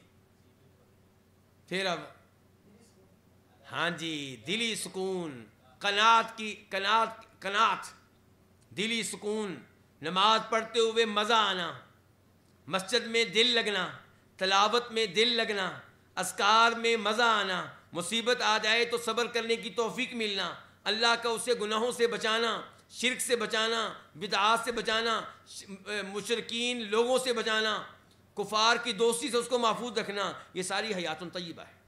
پھر اب ہاں جی، دلی سکون، قناعت، دلی سکون، نماز پڑھتے ہوئے مزہ آنا، مسجد میں دل لگنا، تلاوت میں دل لگنا، اذکار میں مزہ آنا، مصیبت آ جائے تو صبر کرنے کی توفیق ملنا، اللہ کا اسے گناہوں سے بچانا، شرک سے بچانا، بدعات سے بچانا، مشرکین لوگوں سے بچانا، کفار کی دوستی سے اس کو محفوظ رکھنا، یہ ساری حیات طیبہ ہے.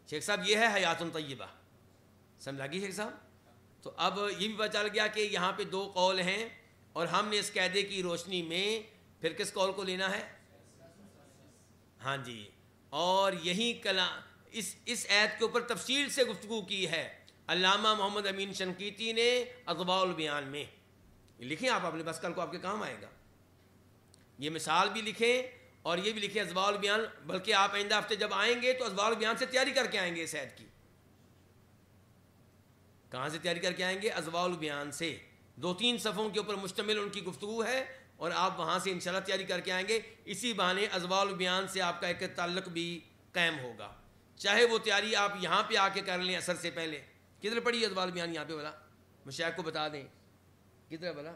شیخ صاحب یہ ہے حیات طیبہ. سمجھ لگی شیخ صاحب؟ تو اب یہ بھی پتہ چل گیا کہ یہاں پہ دو قول ہیں، اور ہم نے اس قاعدے کی روشنی میں پھر کس قول کو لینا ہے؟ ہاں جی. اور یہی اس آیت کے اوپر تفصیل سے گفتگو کی ہے علامہ محمد امین شنقیطی نے اضواء البیان میں. لکھیں آپ اپنے بس، کل کو آپ کے کام آئے گا. یہ مثال بھی لکھیں اور یہ بھی لکھیں اضواء البیان، بلکہ آپ آئندہ ہفتے جب آئیں گے تو اضواء البیان سے تیاری کر کے آئیں گے اس آیت کی. کہاں سے تیاری کر کے آئیں گے؟ اضواء البیان سے. 2-3 صفحوں کے اوپر مشتمل ان کی گفتگو ہے، اور آپ وہاں سے انشاءاللہ تیاری کر کے آئیں گے. اسی بہانے اضواء البیان سے آپ کا ایک تعلق بھی قائم ہوگا، چاہے وہ تیاری آپ یہاں پہ آ کے کر لیں اثر سے پہلے. کدھر پڑھی ہے اضواء البیان یہاں پہ بلا؟ مشائخ کو بتا دیں کدھر ہے بلا.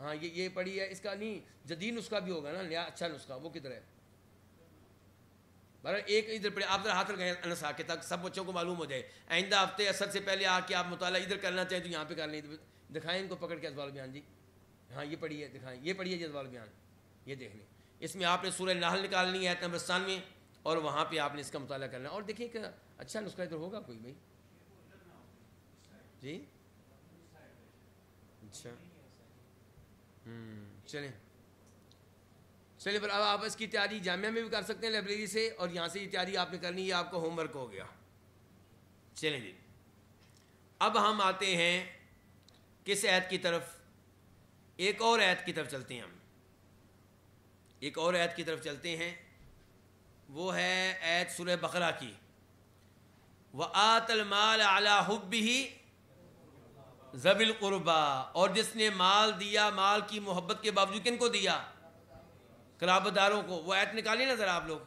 ہاں یہ پڑھی ہے. اس کا نہیں جدید نسخہ بھی ہوگا نا، اچھا نسخہ، وہ کدھر ہے؟ بہرحال ایک ادھر پڑھے. آپ ذرا ہاتھ لگائیں انس آ کے تک سب بچوں کو معلوم ہو جائے. آئندہ ہفتے اثر سے پہلے آ کے آپ مطالعہ ادھر کرنا چاہیں تو یہاں پہ کر لیں. دکھائیں ان کو پکڑ کے اضواء البیان جی. ہاں یہ پڑھی ہے، دکھائیں. یہ پڑھی ہے جی اضواء البیان، یہ دیکھ لیں. اس میں آپ نے سورہ نحل نکالنی ہے آیت نمبر 97، اور وہاں پہ آپ نے اس کا مطالعہ کرنا ہے. اور دیکھیں کہ اچھا نسخہ ادھر ہوگا کوئی بھائی جی؟ اچھا چلیں پر اب آپ اس کی تیاری جامعہ میں بھی کر سکتے ہیں لائبریری سے، اور یہاں سے یہ تیاری آپ نے کرنی ہے، آپ کا ہوم ورک ہو گیا. چلیں جی، اب ہم آتے ہیں کس آیت کی طرف؟ ایک اور آیت کی طرف چلتے ہیں. ہم ایک اور آیت کی طرف چلتے ہیں، وہ ہے آیت سورہ بقرہ کی. وَآتَ الْمَالَ عَلَىٰ حُبِّهِ ذَوِي الْقُرْبَىٰ، اور جس نے مال دیا مال کی محبت کے باوجود. کن کو دیا؟ قرابت داروں کو. وہ آیت نکالیں نا ذرا آپ لوگ،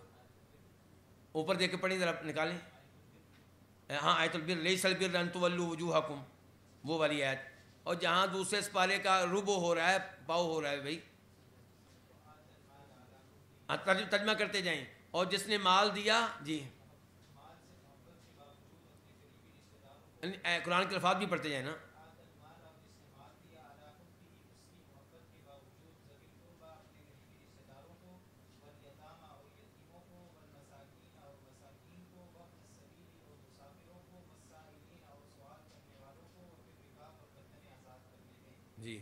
اوپر دیکھ کے پڑھیں ذرا، نکالیں. ہاں آیت البر لیس البر ان تولوا وجوہکم، وہ والی آیت. اور جہاں دوسرے سپارے کا ربو ہو رہا ہے، پاؤ ہو رہا ہے بھائی، ترجمہ کرتے جائیں. اور جس نے مال دیا جی، قرآن کے الفاظ بھی پڑھتے جائیں نا. جی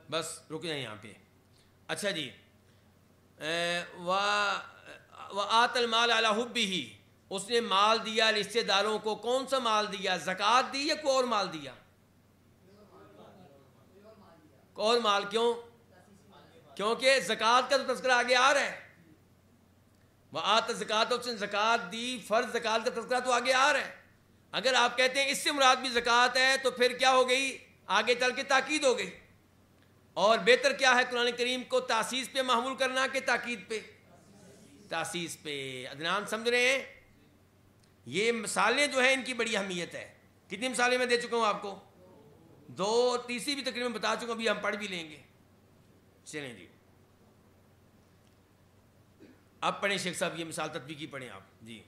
بس رک جائیں یہاں پہ. اچھا جی، وَآتَ الْمَالَ عَلَىٰ حُبِّهِ، اس نے مال دیا رشتہ داروں کو. کون سا مال دیا؟ زکوٰۃ دی یا کوئی اور مال دیا؟ کوئی اور مال. کیوں؟ کیونکہ زکوٰۃ کا تو تذکرہ آگے آ رہا ہے. وَآتَ الزَّکَاةَ، اس نے زکوٰۃ دی، فرض زکوٰۃ کا تذکرہ تو آگے آ رہا ہے. اگر آپ کہتے ہیں اس سے مراد بھی زکوٰۃ ہے تو پھر کیا ہو گئی؟ آگے چل کے تاکید ہو گئی. اور بہتر کیا ہے قرآن کریم کو تاسیس پہ محمول کرنا کہ تاکید پہ؟ تاسیس پہ. عدنان سمجھ رہے ہیں؟ یہ مثالیں جو ہیں ان کی بڑی اہمیت ہے. کتنی مثالیں میں دے چکا ہوں آپ کو؟ 2، تیسری بھی تقریباً بتا چکا ہوں، ابھی ہم پڑھ بھی لیں گے. چلیں جی، اب پڑھیں شیخ صاحب یہ مثال تطبیقی پڑھیں آپ جی.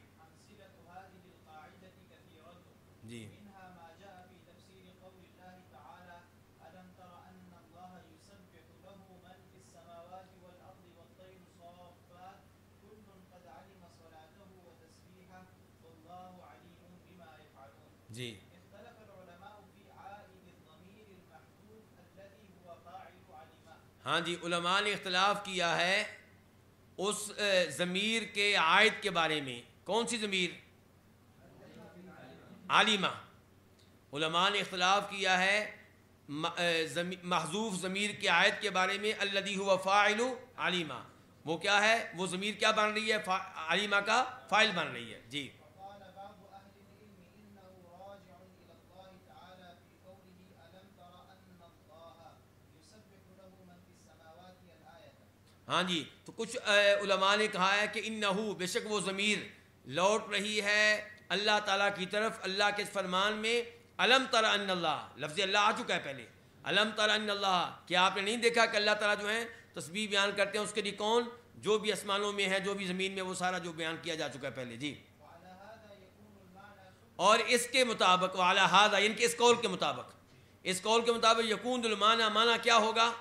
جی ہاں جی، علماء نے اختلاف کیا ہے اس ضمیر کے عائد کے بارے میں. کون سی ضمیر؟ عالمہ. علماء نے اختلاف کیا ہے محذوف ضمیر کے عائد کے بارے میں. الذی هو فاعل علیمہ، وہ کیا ہے؟ وہ ضمیر کیا بن رہی ہے؟ علیمہ کا فاعل بن رہی ہے. جی ہاں جی، تو کچھ علماء نے کہا ہے کہ انہو، بے شک وہ ضمیر لوٹ رہی ہے اللہ تعالیٰ کی طرف اللہ کے فرمان میں. الم تر ان اللہ، لفظ اللہ آ چکا ہے پہلے. الم تر ان اللہ، کیا آپ نے نہیں دیکھا کہ اللہ تعالیٰ جو ہے تسبیح بیان کرتے ہیں اس کے لیے کون؟ جو بھی آسمانوں میں ہے، جو بھی زمین میں، وہ سارا جو بیان کیا جا چکا ہے پہلے. جی اور اس کے مطابق وعلی ھذا، یعنی کہ اس قول کے مطابق، اس قول کے مطابق یکون المعنی، معنی کیا ہوگا؟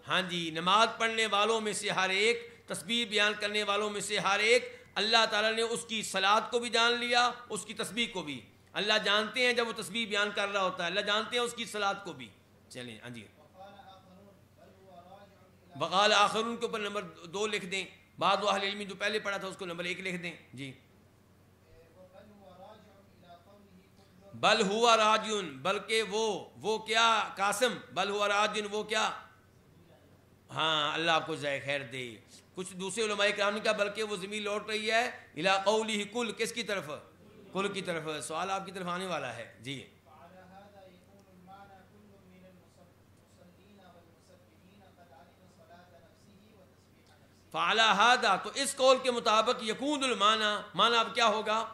ہاں جی، نماز پڑھنے والوں میں سے ہر ایک، تسبیح بیان کرنے والوں میں سے ہر ایک، اللہ تعالیٰ نے اس کی صلاۃ کو بھی جان لیا، اس کی تسبیح کو بھی. اللہ جانتے ہیں جب وہ تسبیح بیان کر رہا ہوتا ہے، اللہ جانتے ہیں اس کی صلاۃ کو بھی. چلیں ہاں جی، وقال آخرون کے اوپر نمبر 2 لکھ دیں. بعض اہل علم جو پہلے پڑھا تھا اس کو نمبر 1 لکھ دیں. جی بل ہوا راجن، بلکہ وہ کیا قاسم، بل ہوا راجن، وہ کیا، ہاں اللہ آپ کو جزائے خیر دے. کچھ دوسرے علماء کرام نے کہا بلکہ وہ زمین لوٹ رہی ہے الی قولہ کل، کس کی طرف؟ کل کی طرف. سوال آپ کی طرف آنے والا ہے. جی فعلی ھذا، تو اس قول کے مطابق یکون المعنی، معنی اب کیا ہوگا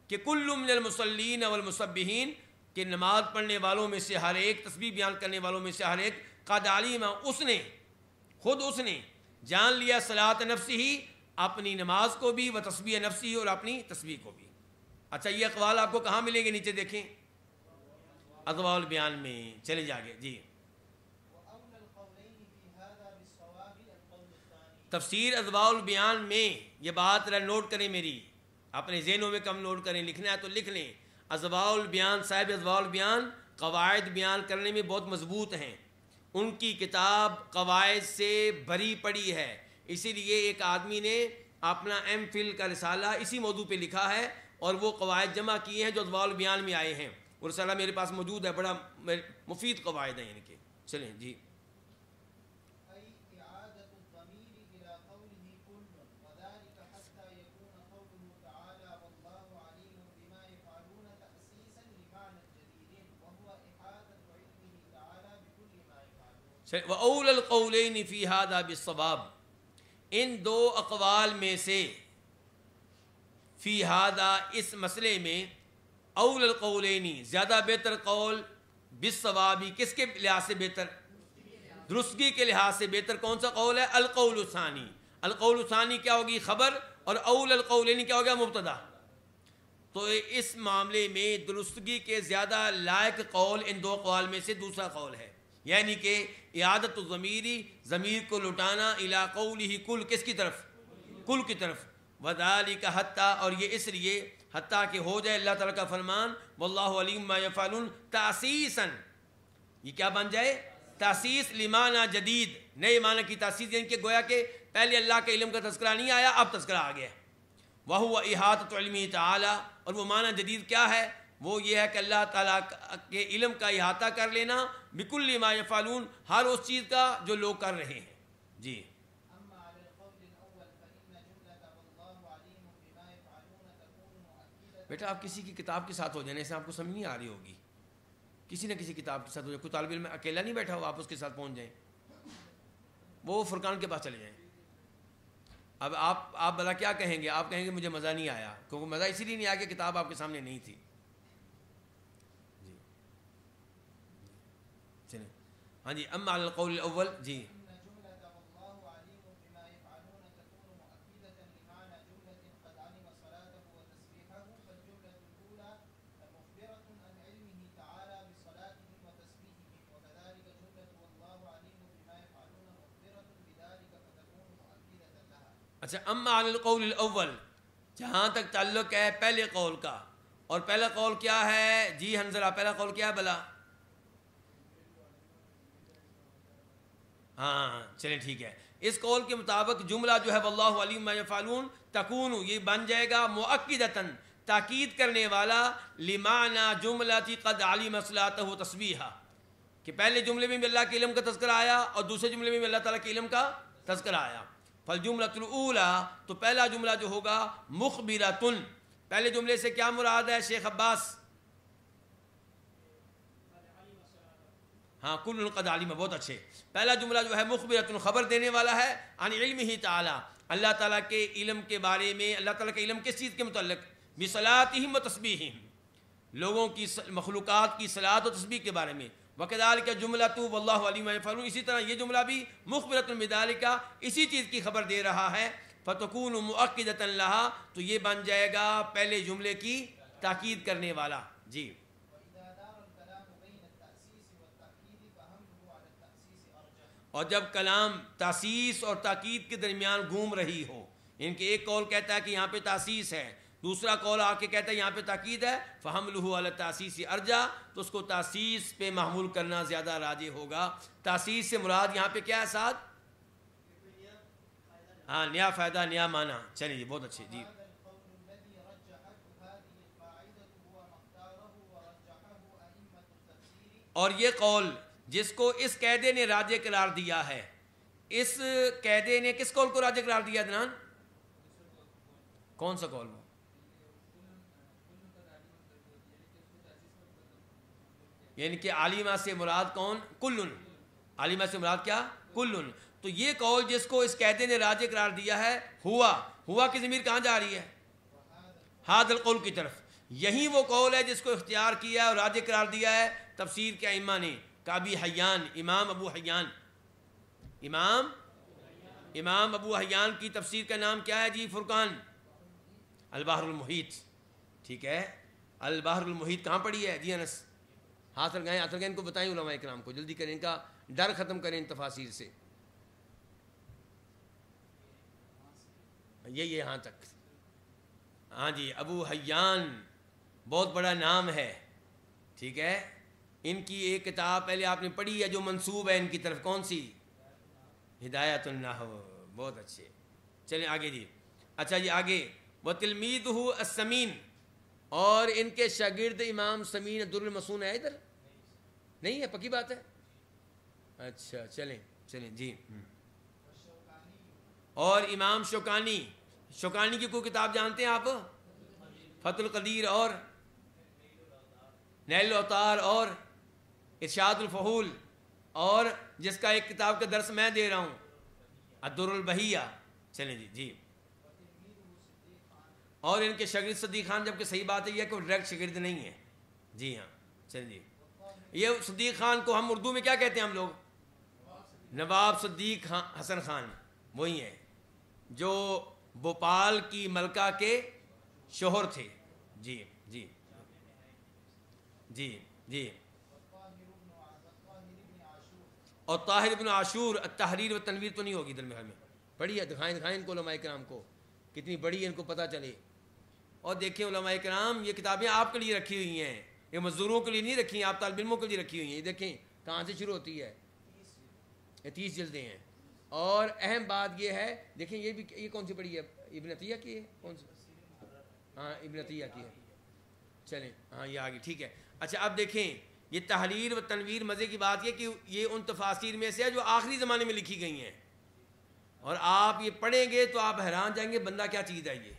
کہ کل من المصلین والمسبحین، کہ نماز پڑھنے والوں میں سے ہر ایک، تسبیح بیان کرنے والوں میں سے ہر ایک، قد علم، اس نے، خود اس نے جان لیا، صلاۃ نفسہ، اپنی نماز کو بھی، و تسبیح نفسہ، اور اپنی تسبیح کو بھی. اچھا یہ اقوال آپ کو کہاں ملیں گے؟ نیچے دیکھیں اضواء البیان میں. چلیں جاگے. جی تفسیر اضواء البیان میں یہ بات نوٹ کریں، میری اپنے ذہنوں میں کم نوٹ کریں، لکھنا ہے تو لکھ لیں. اضواء البیان، صاحب اضواء البیان قواعد بیان کرنے میں بہت مضبوط ہیں. ان کی کتاب قواعد سے بھری پڑی ہے. اسی لیے ایک آدمی نے اپنا ایم فل کا رسالہ اسی موضوع پہ لکھا ہے، اور وہ قواعد جمع کیے ہیں جو اضواء البیان میں آئے ہیں. وہ رسالہ میرے پاس موجود ہے، بڑا مفید قواعد ہیں ان کے. چلیں جی وَأَوْلَى الْقَوْلَيْنِ فِي هَذَا بِالصَّوَابِ، ان دو اقوال میں سے، فی ہذا، اس مسئلے میں، اول القولین، زیادہ بہتر قول، بالصواب، کس کے لحاظ سے بہتر؟ درستگی کے لحاظ سے بہتر کون سا قول ہے؟ القول الثانی. القول الثانی کیا ہوگی؟ خبر. اور اول القولین کیا ہوگا؟ مبتدا. تو اس معاملے میں درستگی کے زیادہ لائق قول ان دو قوال میں سے دوسرا قول ہے، یعنی کہ اعادت الضمیری، ضمیر کو لٹانا، الی قولہ کل، کس کی طرف؟ کل کی طرف. وذالک حتیٰ، اور یہ اس لیے حتیٰ کہ ہو جائے اللہ تعالیٰ کا فرمان واللہ علیم ما یفعلون، تاسیساً، یہ کیا بن جائے؟ تاسیس لمعنی جدید، نئے معنی کی تاسیس، یعنی کہ گویا کہ پہلے اللہ کے علم کا تذکرہ نہیں آیا، اب تذکرہ آ گیا. وہو احاطۃ علمہ تعالی، اور وہ معنی جدید کیا ہے؟ وہ یہ ہے کہ اللہ تعالیٰ کے علم کا احاطہ کر لینا، بکل ما یفعلون، ہر اس چیز کا جو لوگ کر رہے ہیں. جی بیٹا آپ کسی کی کتاب کے ساتھ ہو جانے سے آپ کو سمجھ نہیں آ رہی ہوگی، کسی نہ کسی کتاب کے ساتھ ہو جائے. کوئی طالب علم اکیلا نہیں بیٹھا ہو، آپ اس کے ساتھ پہنچ جائیں، وہ فرقان کے پاس چلے جائیں. اب آپ بلا کیا کہیں گے؟ آپ کہیں گے مجھے مزہ نہیں آیا، کیونکہ مزہ اسی لیے نہیں آیا کہ کتاب آپ کے سامنے نہیں تھی. جی چلیں ہاں جی. اما علی القول الاول، جی اچھا اما علی القول الاول، جہاں تک تعلق ہے پہلے قول کا، اور پہلا قول کیا ہے جی حنظلہ، پہلا قول کیا ہے بلا؟ ہاں چلیں ٹھیک ہے، اس قول کے مطابق جملہ جو ہے واللہ علیم ما یفعلون تکون، یہ بن جائے گا مؤکدتاً، تاکید کرنے والا، لمعنی جملتی قد علم صلاته تسبیحا، کہ پہلے جملے میں بھی اللہ کے علم کا تذکرہ آیا اور دوسرے جملے میں بھی اللہ تعالیٰ کے علم کا تذکرہ آیا۔ فالجملۃ الاولی، تو پہلا جملہ جو ہوگا مخبرۃن، پہلے جملے سے کیا مراد ہے شیخ عباس؟ ہاں کل قد علم، بہت اچھے، پہلا جملہ جو ہے مخبرۃ، خبر دینے والا ہے، عن علمہ تعالی، اللہ تعالیٰ کے علم کے بارے میں۔ اللہ تعالیٰ کا علم کس چیز کے متعلق؟ بصلاتہم و تسبیحہم، لوگوں کی مخلوقات کی صلاۃ و تسبیح کے بارے میں۔ وکذالک جملۃ واللہ علیم ما یفعلون، اسی طرح یہ جملہ بھی مخبرۃ بذالک، اسی چیز کی خبر دے رہا ہے۔ فتکون مؤکدۃ لہا، تو یہ بن جائے گا پہلے جملے کی تاکید کرنے والا۔ جی اور جب کلام تاسیس اور تاکید کے درمیان گھوم رہی ہو، ان کے ایک قول کہتا ہے کہ یہاں پہ تاسیس ہے، دوسرا قول آ کے کہتا ہے یہاں پہ تاکید ہے، فحملہ علی التاسیس ارجا، تو اس کو تاسیس پہ محمول کرنا زیادہ راجح ہوگا۔ تاسیس سے مراد یہاں پہ کیا ہے ساتھ؟ ہاں نیا فائدہ، نیا معنی۔ چلیے جی بہت اچھے جی۔ اور یہ قول جس کو اس قاعدے نے راجح قرار دیا ہے، اس قاعدے نے کس قول کو راجح قرار دیا دنان؟ کون سا قول؟ یعنی کہ عالمہ سے مراد کون؟ کلن، عالمہ سے مراد کیا؟ کلن۔ تو یہ قول جس کو اس قاعدے نے راجح قرار دیا ہے، ہوا کی ضمیر کہاں جا رہی ہے؟ ہاد القول کی طرف۔ یہی وہ قول ہے جس کو اختیار کیا اور راجح قرار دیا ہے تفسیر کے ائمہ نے، کابی حیان، امام ابو حیان، امام ابو حیان کی تفسیر کا نام کیا ہے جی؟ فرقان البحر المحیط، ٹھیک ہے؟ البحر المحیط کہاں پڑھی ہے جی انس؟ ہاتھ لگائیں ان کو بتائیں، علماء اکرام کو جلدی کریں، ان کا ڈر ختم کریں ان تفاسیر سے۔ یہ یہاں تک، ہاں جی ابو حیان بہت بڑا نام ہے، ٹھیک ہے؟ ان کی ایک کتاب پہلے آپ نے پڑھی ہے جو منسوب ہے ان کی طرف، کون سی؟ ہدایت النحو، بہت اچھے۔ چلیں آگے جی۔ اچھا جی آگے، وَتِلْمِيذُهُ السَّمِين، اور ان کے شاگرد امام سمین در المسون ہے ادھر؟ نہیں ہے؟ پکی بات ہے؟ اچھا چلیں جی۔ اور امام شوکانی کی کوئی کتاب جانتے ہیں آپ؟ فتح القدیر اور نیل الاوطار اور ارشاد الفحول، اور جس کا ایک کتاب کا درس میں دے رہا ہوں، الدر البہیہ۔ چلیں جی۔ اور ان کے شاگرد صدیق خان، جبکہ صحیح بات ہے یہ کہ وہ ڈائریکٹ شاگرد نہیں ہے۔ جی ہاں چلیں جی۔ یہ صدیق خان کو ہم اردو میں کیا کہتے ہیں ہم لوگ؟ نواب صدیق حسن خان، وہی ہیں جو بھوپال کی ملکہ کے شوہر تھے۔ جی جی جی جی۔ اور طاہر ابن عاشور، التحریر و تنویر تو نہیں ہوگی ادھر میں، پڑھی ہے؟ دکھائیں ان کو علماء کرام کو، کتنی بڑی ہے ان کو پتہ چلے۔ اور دیکھیں علماء کرام، یہ کتابیں آپ کے لیے رکھی ہوئی ہیں، یہ مزدوروں کے لیے نہیں رکھی ہیں، آپ طالب علموں کے لیے رکھی ہوئی ہیں۔ یہ دیکھیں کہاں سے شروع ہوتی ہے، یہ 30 جلدیں ہیں۔ اور اہم بات یہ ہے، دیکھیں یہ بھی، یہ کون سی پڑھی ہے؟ ابن عطیہ کی ہے؟ کون سی؟ ہاں ابن عطیہ کی ہے۔ چلیں ہاں یہ آگے ٹھیک ہے۔ اچھا اب دیکھیں یہ تحریر و تنویر، مزے کی بات یہ کہ یہ ان تفاسیر میں سے ہے جو آخری زمانے میں لکھی گئی ہیں، اور آپ یہ پڑھیں گے تو آپ حیران جائیں گے بندہ کیا چیز ہے یہ۔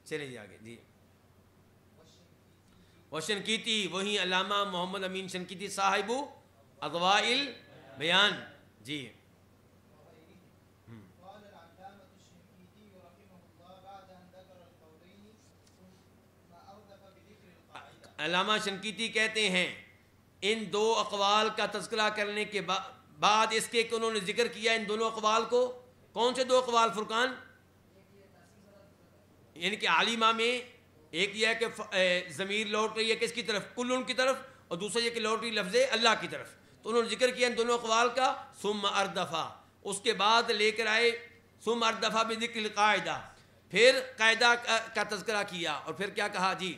چلیں جی آگے جی۔ وشنقیطی، وہی علامہ محمد امین شنقیطی صاحب اضواء البیان۔ جی علامہ شنقیطی کہتے ہیں ان دو اقوال کا تذکرہ کرنے کے بعد اس کے کہ انہوں نے ذکر کیا ان دونوں اقوال کو، کون سے دو اقوال فرقان؟ یعنی کہ عالمہ میں ایک یہ ہے کہ ضمیر لوٹ رہی ہے کس کی طرف؟ کلن کی طرف، اور دوسرا یہ کہ لوٹ رہی لفظ اللہ کی طرف۔ تو انہوں نے ذکر کیا ان دونوں اقوال کا، ثم اردفا، اس کے بعد لے کر آئے ثم اردف بذکر القاعدہ، پھر قاعدہ کا تذکرہ کیا، اور پھر کیا کہا جی؟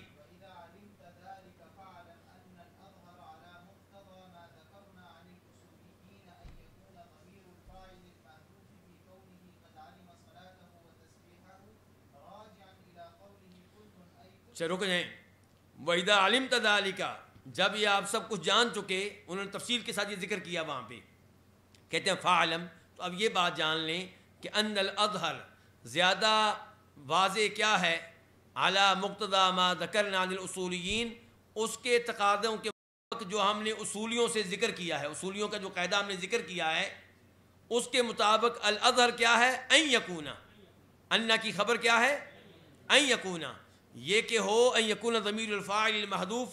چلو رک جائیں. وَإِذَا عَلِمْتَ ذَلِكَ، جب یہ آپ سب کچھ جان چکے، انہوں نے تفصیل کے ساتھ یہ ذکر کیا وہاں پہ، کہتے ہیں فَعْلَمْ، تو اب یہ بات جان لیں کہ ان الاظہر، زیادہ واضح کیا ہے، علی مقتضی ما ذکرنا عن الاصولیین، اس کے تقاضوں کے مطابق جو ہم نے اصولیوں سے ذکر کیا ہے، اصولیوں کا جو قاعدہ ہم نے ذکر کیا ہے، اس کے مطابق الاظہر کیا ہے؟ ان یکونا، ان کی خبر کیا ہے؟ ان یکونا، یہ کہ ہو، ان یکونا ضمیر الفاعل المحذوف،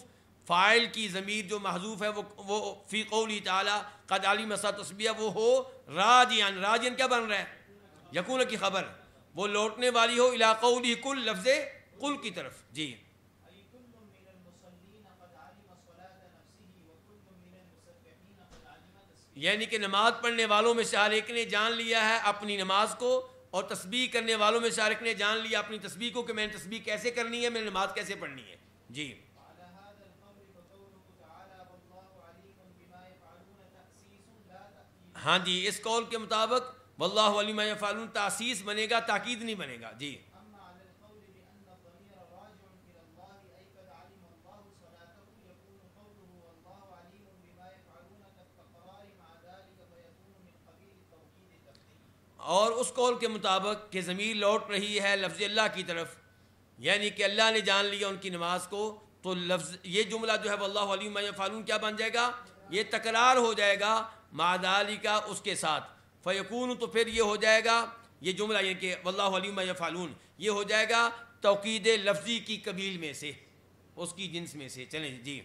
فاعل کی ضمیر جو محذوف ہے وہ فی قولی تعالی قد علم سا تسبیہ، وہ ہو راجعن، راجعن کیا بن رہا ہے؟ یکون کی خبر، وہ لوٹنے والی ہو الی قولی کل، لفظ قل کی طرف. جی یعنی کہ نماز پڑھنے والوں میں سے ہر ایک نے جان لیا ہے اپنی نماز کو، اور تسبیح کرنے والوں میں سے ہر ایک نے جان لیا اپنی تسبیح کو کہ میں نے تسبیح کیسے کرنی ہے، میں نے نماز کیسے پڑھنی ہے. جی ہاں جی، اس قول کے مطابق واللہ علیم ما یفعلون تاسیس بنے گا، تاکید نہیں بنے گا. جی اور اس قول کے مطابق کہ ضمیر لوٹ رہی ہے لفظ اللہ کی طرف، یعنی کہ اللہ نے جان لیا ان کی نماز کو، تو لفظ یہ جملہ جو ہے واللہ علیم ما یفعلون کیا بن جائے گا؟ یہ تکرار ہو جائے گا مع ذالک اس کے ساتھ، فیکون، تو پھر یہ ہو جائے گا یہ جملہ، یعنی کہ واللہ علیم ما یفعلون، یہ ہو جائے گا توکید لفظی کی قبیل میں سے، اس کی جنس میں سے. چلیں جی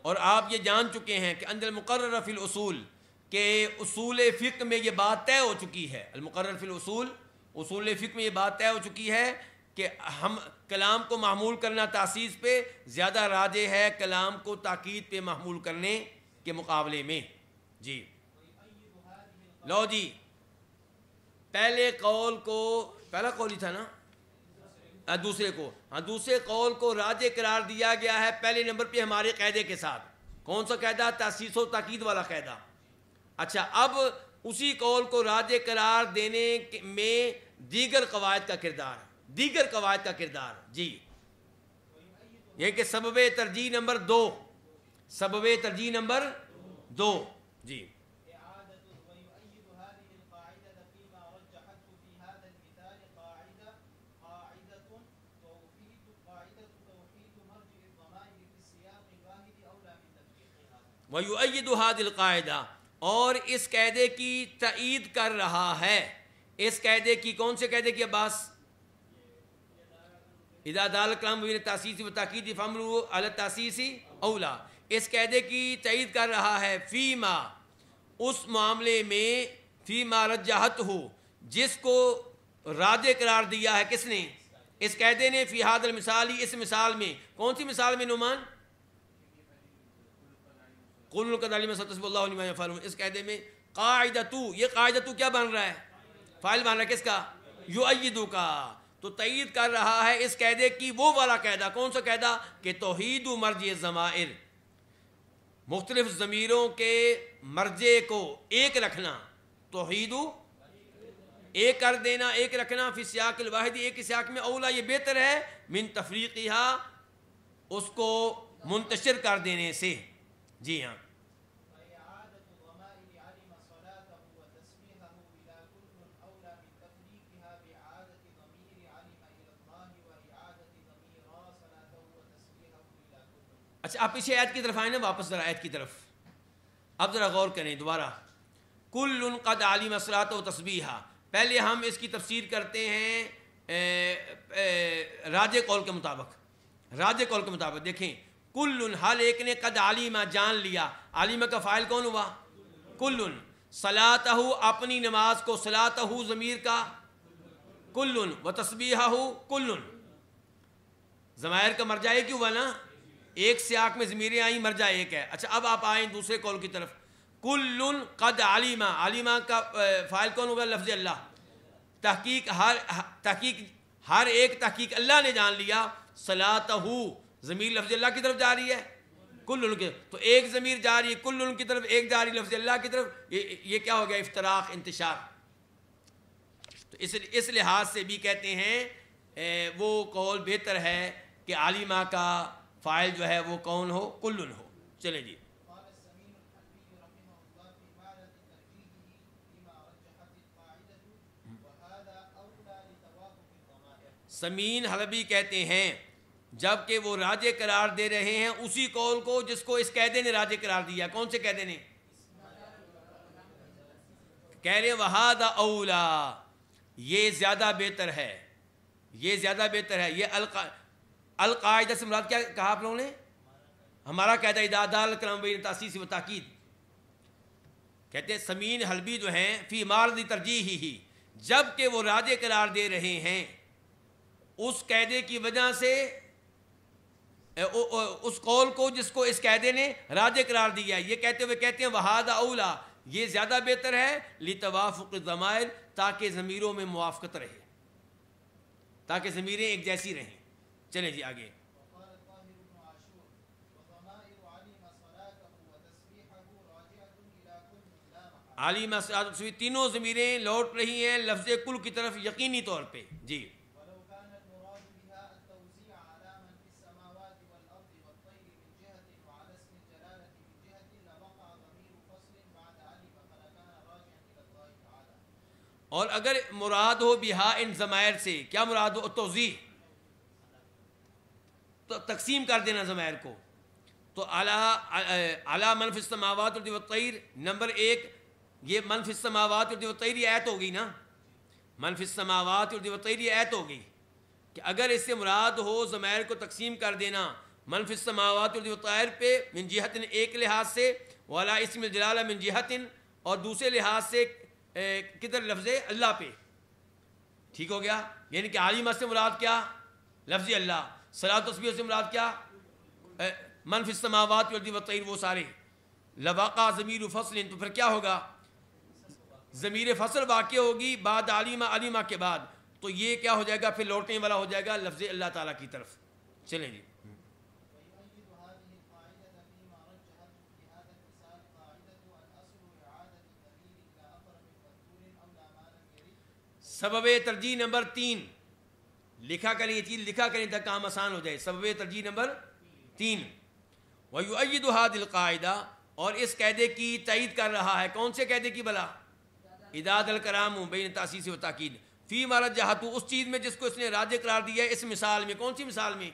اور آپ یہ جان چکے ہیں کہ ان المقرر فی الاصول، کہ اصول فقہ میں یہ بات طے ہو چکی ہے، المقرر فی الاصول، اصول فقہ میں یہ بات طے ہو چکی ہے کہ ہم کلام کو محمول کرنا تاسیس پہ زیادہ راجح ہے کلام کو تاکید پہ محمول کرنے کے مقابلے میں. جی لو جی، پہلے قول کو، پہلا قول ہی تھا نا، دوسرے کو، ہاں دوسرے قول کو راجح قرار دیا گیا ہے پہلے نمبر پہ ہمارے قاعدے کے ساتھ. کون سا قاعدہ؟ تاسیس و تاکید والا قاعدہ. اچھا، اب اسی قول کو راجح قرار دینے میں دیگر قواعد کا کردار، دیگر قواعد کا کردار. جی یہ کہ سبب ترجیح نمبر 2، سبب ترجیح نمبر 2. جی وَيُؤَيِّدُ هَذِهِ الْقَاعِدَةِ، اور اس قاعدے کی تائید کر رہا ہے، اس قاعدے کی، کون سے قاعدے کی عباس؟ اذا دال الکلام بین التاسیس و تاکید فامروا علی التاسیس اولا، اس قاعدے کی تائید کر رہا ہے فیما، اس معاملے میں، فیما رجحت ہو، جس کو راجح قرار دیا ہے کس نے؟ اس قاعدے نے، فی ھذا المثال، اس مثال میں. کون سی مثال میں نعمان؟ قل قد علم ستسب اللہ علم ما یفعلون، اس قاعدے میں قاعدتو، یہ قاعدتو کیا بن رہا ہے؟ فاعل بن رہا ہے کس کا؟ یؤیدو کا. تو تائید کر رہا ہے اس قاعدے کی وہ والا قاعدہ. کون سا قاعدہ؟ کہ توحید مرجع الضمائر، مختلف ضمیروں کے مرجع کو ایک رکھنا، توحید ایک کر دینا، ایک رکھنا، فی سیاق الواحد، ایک سیاق میں، اولا یہ بہتر ہے، من تفریقہا، اس کو منتشر کر دینے سے. جی ہاں اچھا، آپ پیچھے آیت کی طرف آئیں نا، واپس ذرا آیت کی طرف. اب ذرا غور کریں دوبارہ. کل قد علم صلاۃ و تسبیحا، پہلے ہم اس کی تفسیر کرتے ہیں راجح قول کے مطابق. راجح قول کے مطابق دیکھیں، کل، ہر ایک نے، قد علیمہ جان لیا، علیمہ کا فاعل کون ہوا؟ کل. صلاتہ، اپنی نماز کو، صلاتہ ضمیر کا کل، و تسبیحہ کل، ضمائر کا مرجع ایک ہی ہوا نا، ایک سیاق میں ضمیریں آئیں، مرجع ایک ہے. اچھا اب آپ آئیں دوسرے قول کی طرف. کل قد علیما، علیما کا فاعل کون ہوگا؟ لفظ اللہ. تحقیق ہر ایک تحقیق اللہ نے جان لیا. صلاتہ ضمیر لفظ اللہ کی طرف جا رہی ہے، کل کے تو ایک ضمیر جا رہی ہے کل کی طرف، ایک جا رہی لفظ اللہ کی طرف. یہ کیا ہو گیا؟ افتراق، انتشار. تو اس لحاظ سے بھی کہتے ہیں وہ قول بہتر ہے کہ عالمہ کا فاعل جو ہے وہ کون ہو؟ کل ہو. چلیں جی. سمین حلبی کہتے ہیں جب کہ وہ راجع قرار دے رہے ہیں اسی قول کو جس کو اس قاعدے نے راجع قرار دیا. کون سے قاعدے نے؟ کہہ رہے ہیں وہذا اولا، یہ زیادہ بہتر ہے، یہ زیادہ بہتر ہے. یہ القاعدہ سے مراد کیا کہا آپ لوگوں نے؟ ہمارا قاعدہ اذا دال الکلام بین تاسیس و تاکید. کہتے ہیں سمین حلبی جو ہیں فی مارد ترجیح ہی، جب کہ وہ راجع قرار دے رہے ہیں اس قاعدے کی وجہ سے، اس قول کو جس کو اس قاعدے نے راجع قرار دیا. یہ کہتے ہوئے کہتے ہیں وہذا اولا، یہ زیادہ بہتر ہے لتوافق الضمائر، تاکہ ضمیروں میں موافقت رہے، تاکہ ضمیریں ایک جیسی رہیں. چلیں جی آگے. عالم اسعد تینوں ضمیریں لوٹ رہی ہیں لفظ کل کی طرف یقینی طور پہ. جی. اور اگر مراد ہو بہا ان ضمائر سے، کیا مراد ہو؟ توضیح، تو تقسیم کر دینا ضمائر کو. تو اعلیٰ من فی السماوات والارض والطیر، نمبر ایک یہ من فی السماوات والارض والطیر یہ آیت ہو گئی نا، من فی السماوات والارض والطیر یہ آیت ہو گئی کہ اگر اس سے مراد ہو ضمائر کو تقسیم کر دینا من فی السماوات والارض والطیر پہ من جہت ایک لحاظ سے، والا اسم الجلالہ من جہت اور دوسرے لحاظ سے کدھر؟ لفظ اللہ پہ. ٹھیک ہو گیا. یعنی کہ عالمہ سے مراد کیا؟ لفظ اللہ. صلاۃ تسبیح سے مراد کیا؟ من فی السماوات والارض والطیر، وہ سارے. لوقع ضمیر فصل، تو پھر کیا ہوگا؟ ضمیر فصل واقع ہوگی بعد عالمہ، عالمہ کے بعد. تو یہ کیا ہو جائے گا؟ پھر لوٹنے والا ہو جائے گا لفظ اللہ تعالیٰ کی طرف. چلیں جی. سبب ترجیح نمبر 3 لکھا کریں، یہ چیز لکھا کریں تاکہ کام آسان ہو جائے. سبب ترجیح نمبر 3 وَيُؤَيِّدُ هَذِهِ الْقَاعِدَةِ، اور اس قاعدے کی تائید کر رہا ہے. کون سے قاعدے کی بلا؟ اِذَا دَل الْكَلَامُ بَيْنَ تَأْسِيسِ وَتَأْکِید فِي مَا رَجَّحَتُ، اس چیز میں جس کو اس نے راجع قرار دیا ہے. اس مثال میں، کون سی مثال میں؟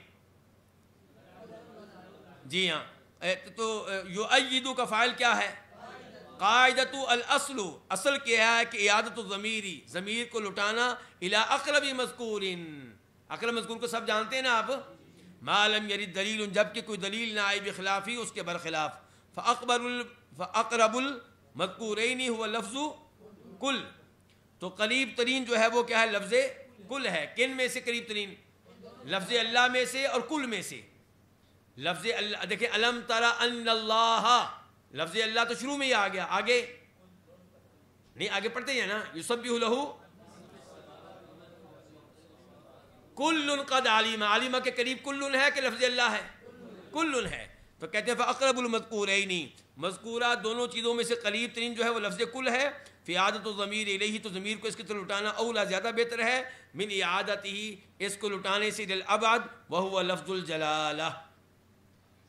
جی ہاں. تو یؤید کا فاعل کیا ہے؟ قاعدۃ الاصل، اصل کیا ہے کہ اعادۃ الضمیری، ضمیر کو لٹانا الی اقرب مذکور، اقرب مذکور کو سب جانتے ہیں نا آپ. ما لم یرد دلیل، جب کہ کوئی دلیل نہ آئی بخلافی، اس کے برخلاف. فاقرب المذکورین هو لفظ کل، تو قریب ترین جو ہے وہ کیا ہے؟ لفظ کل ہے. کن میں سے قریب ترین؟ لفظ اللہ میں سے اور کل میں سے. لفظ اللہ دیکھیں، الم تر ان اللہ، لفظ اللہ تو شروع میں ہی آ گیا. آگے نہیں، آگے پڑھتے ہیں نا. یسبح لہ کل قد علیم، عالمہ کے قریب کل ہے کہ لفظ اللہ ہے؟ کل ہے. تو کہتے ہیں فاقرب المذکورین، مذکورہ دونوں چیزوں میں سے قریب ترین جو ہے وہ لفظ کل ہے. فی اعادۃ الضمیر الیہ، تو ضمیر کو اس کی طرف لٹانا اولا زیادہ بہتر ہے من اعادتہ، اس کو لٹانے سے للابعد وہو لفظ الجلالہ.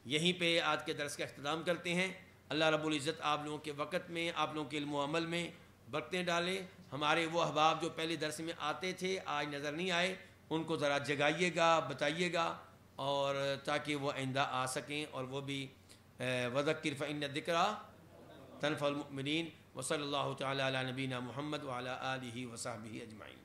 یہیں پہ آج کے درس کا اختتام کرتے ہیں. اللہ رب العزت آپ لوگوں کے وقت میں، آپ لوگوں کے علم و عمل میں برکتیں ڈالیں. ہمارے وہ احباب جو پہلے درس میں آتے تھے آج نظر نہیں آئے، ان کو ذرا جگائیے گا، بتائیے گا، اور تاکہ وہ آئندہ آ سکیں اور وہ بھی وذکر فإن الذکریٰ تنفع المؤمنین. وصلی اللہ تعالی علی نبینا محمد وعلی آلہ وصحبہ اجمعین.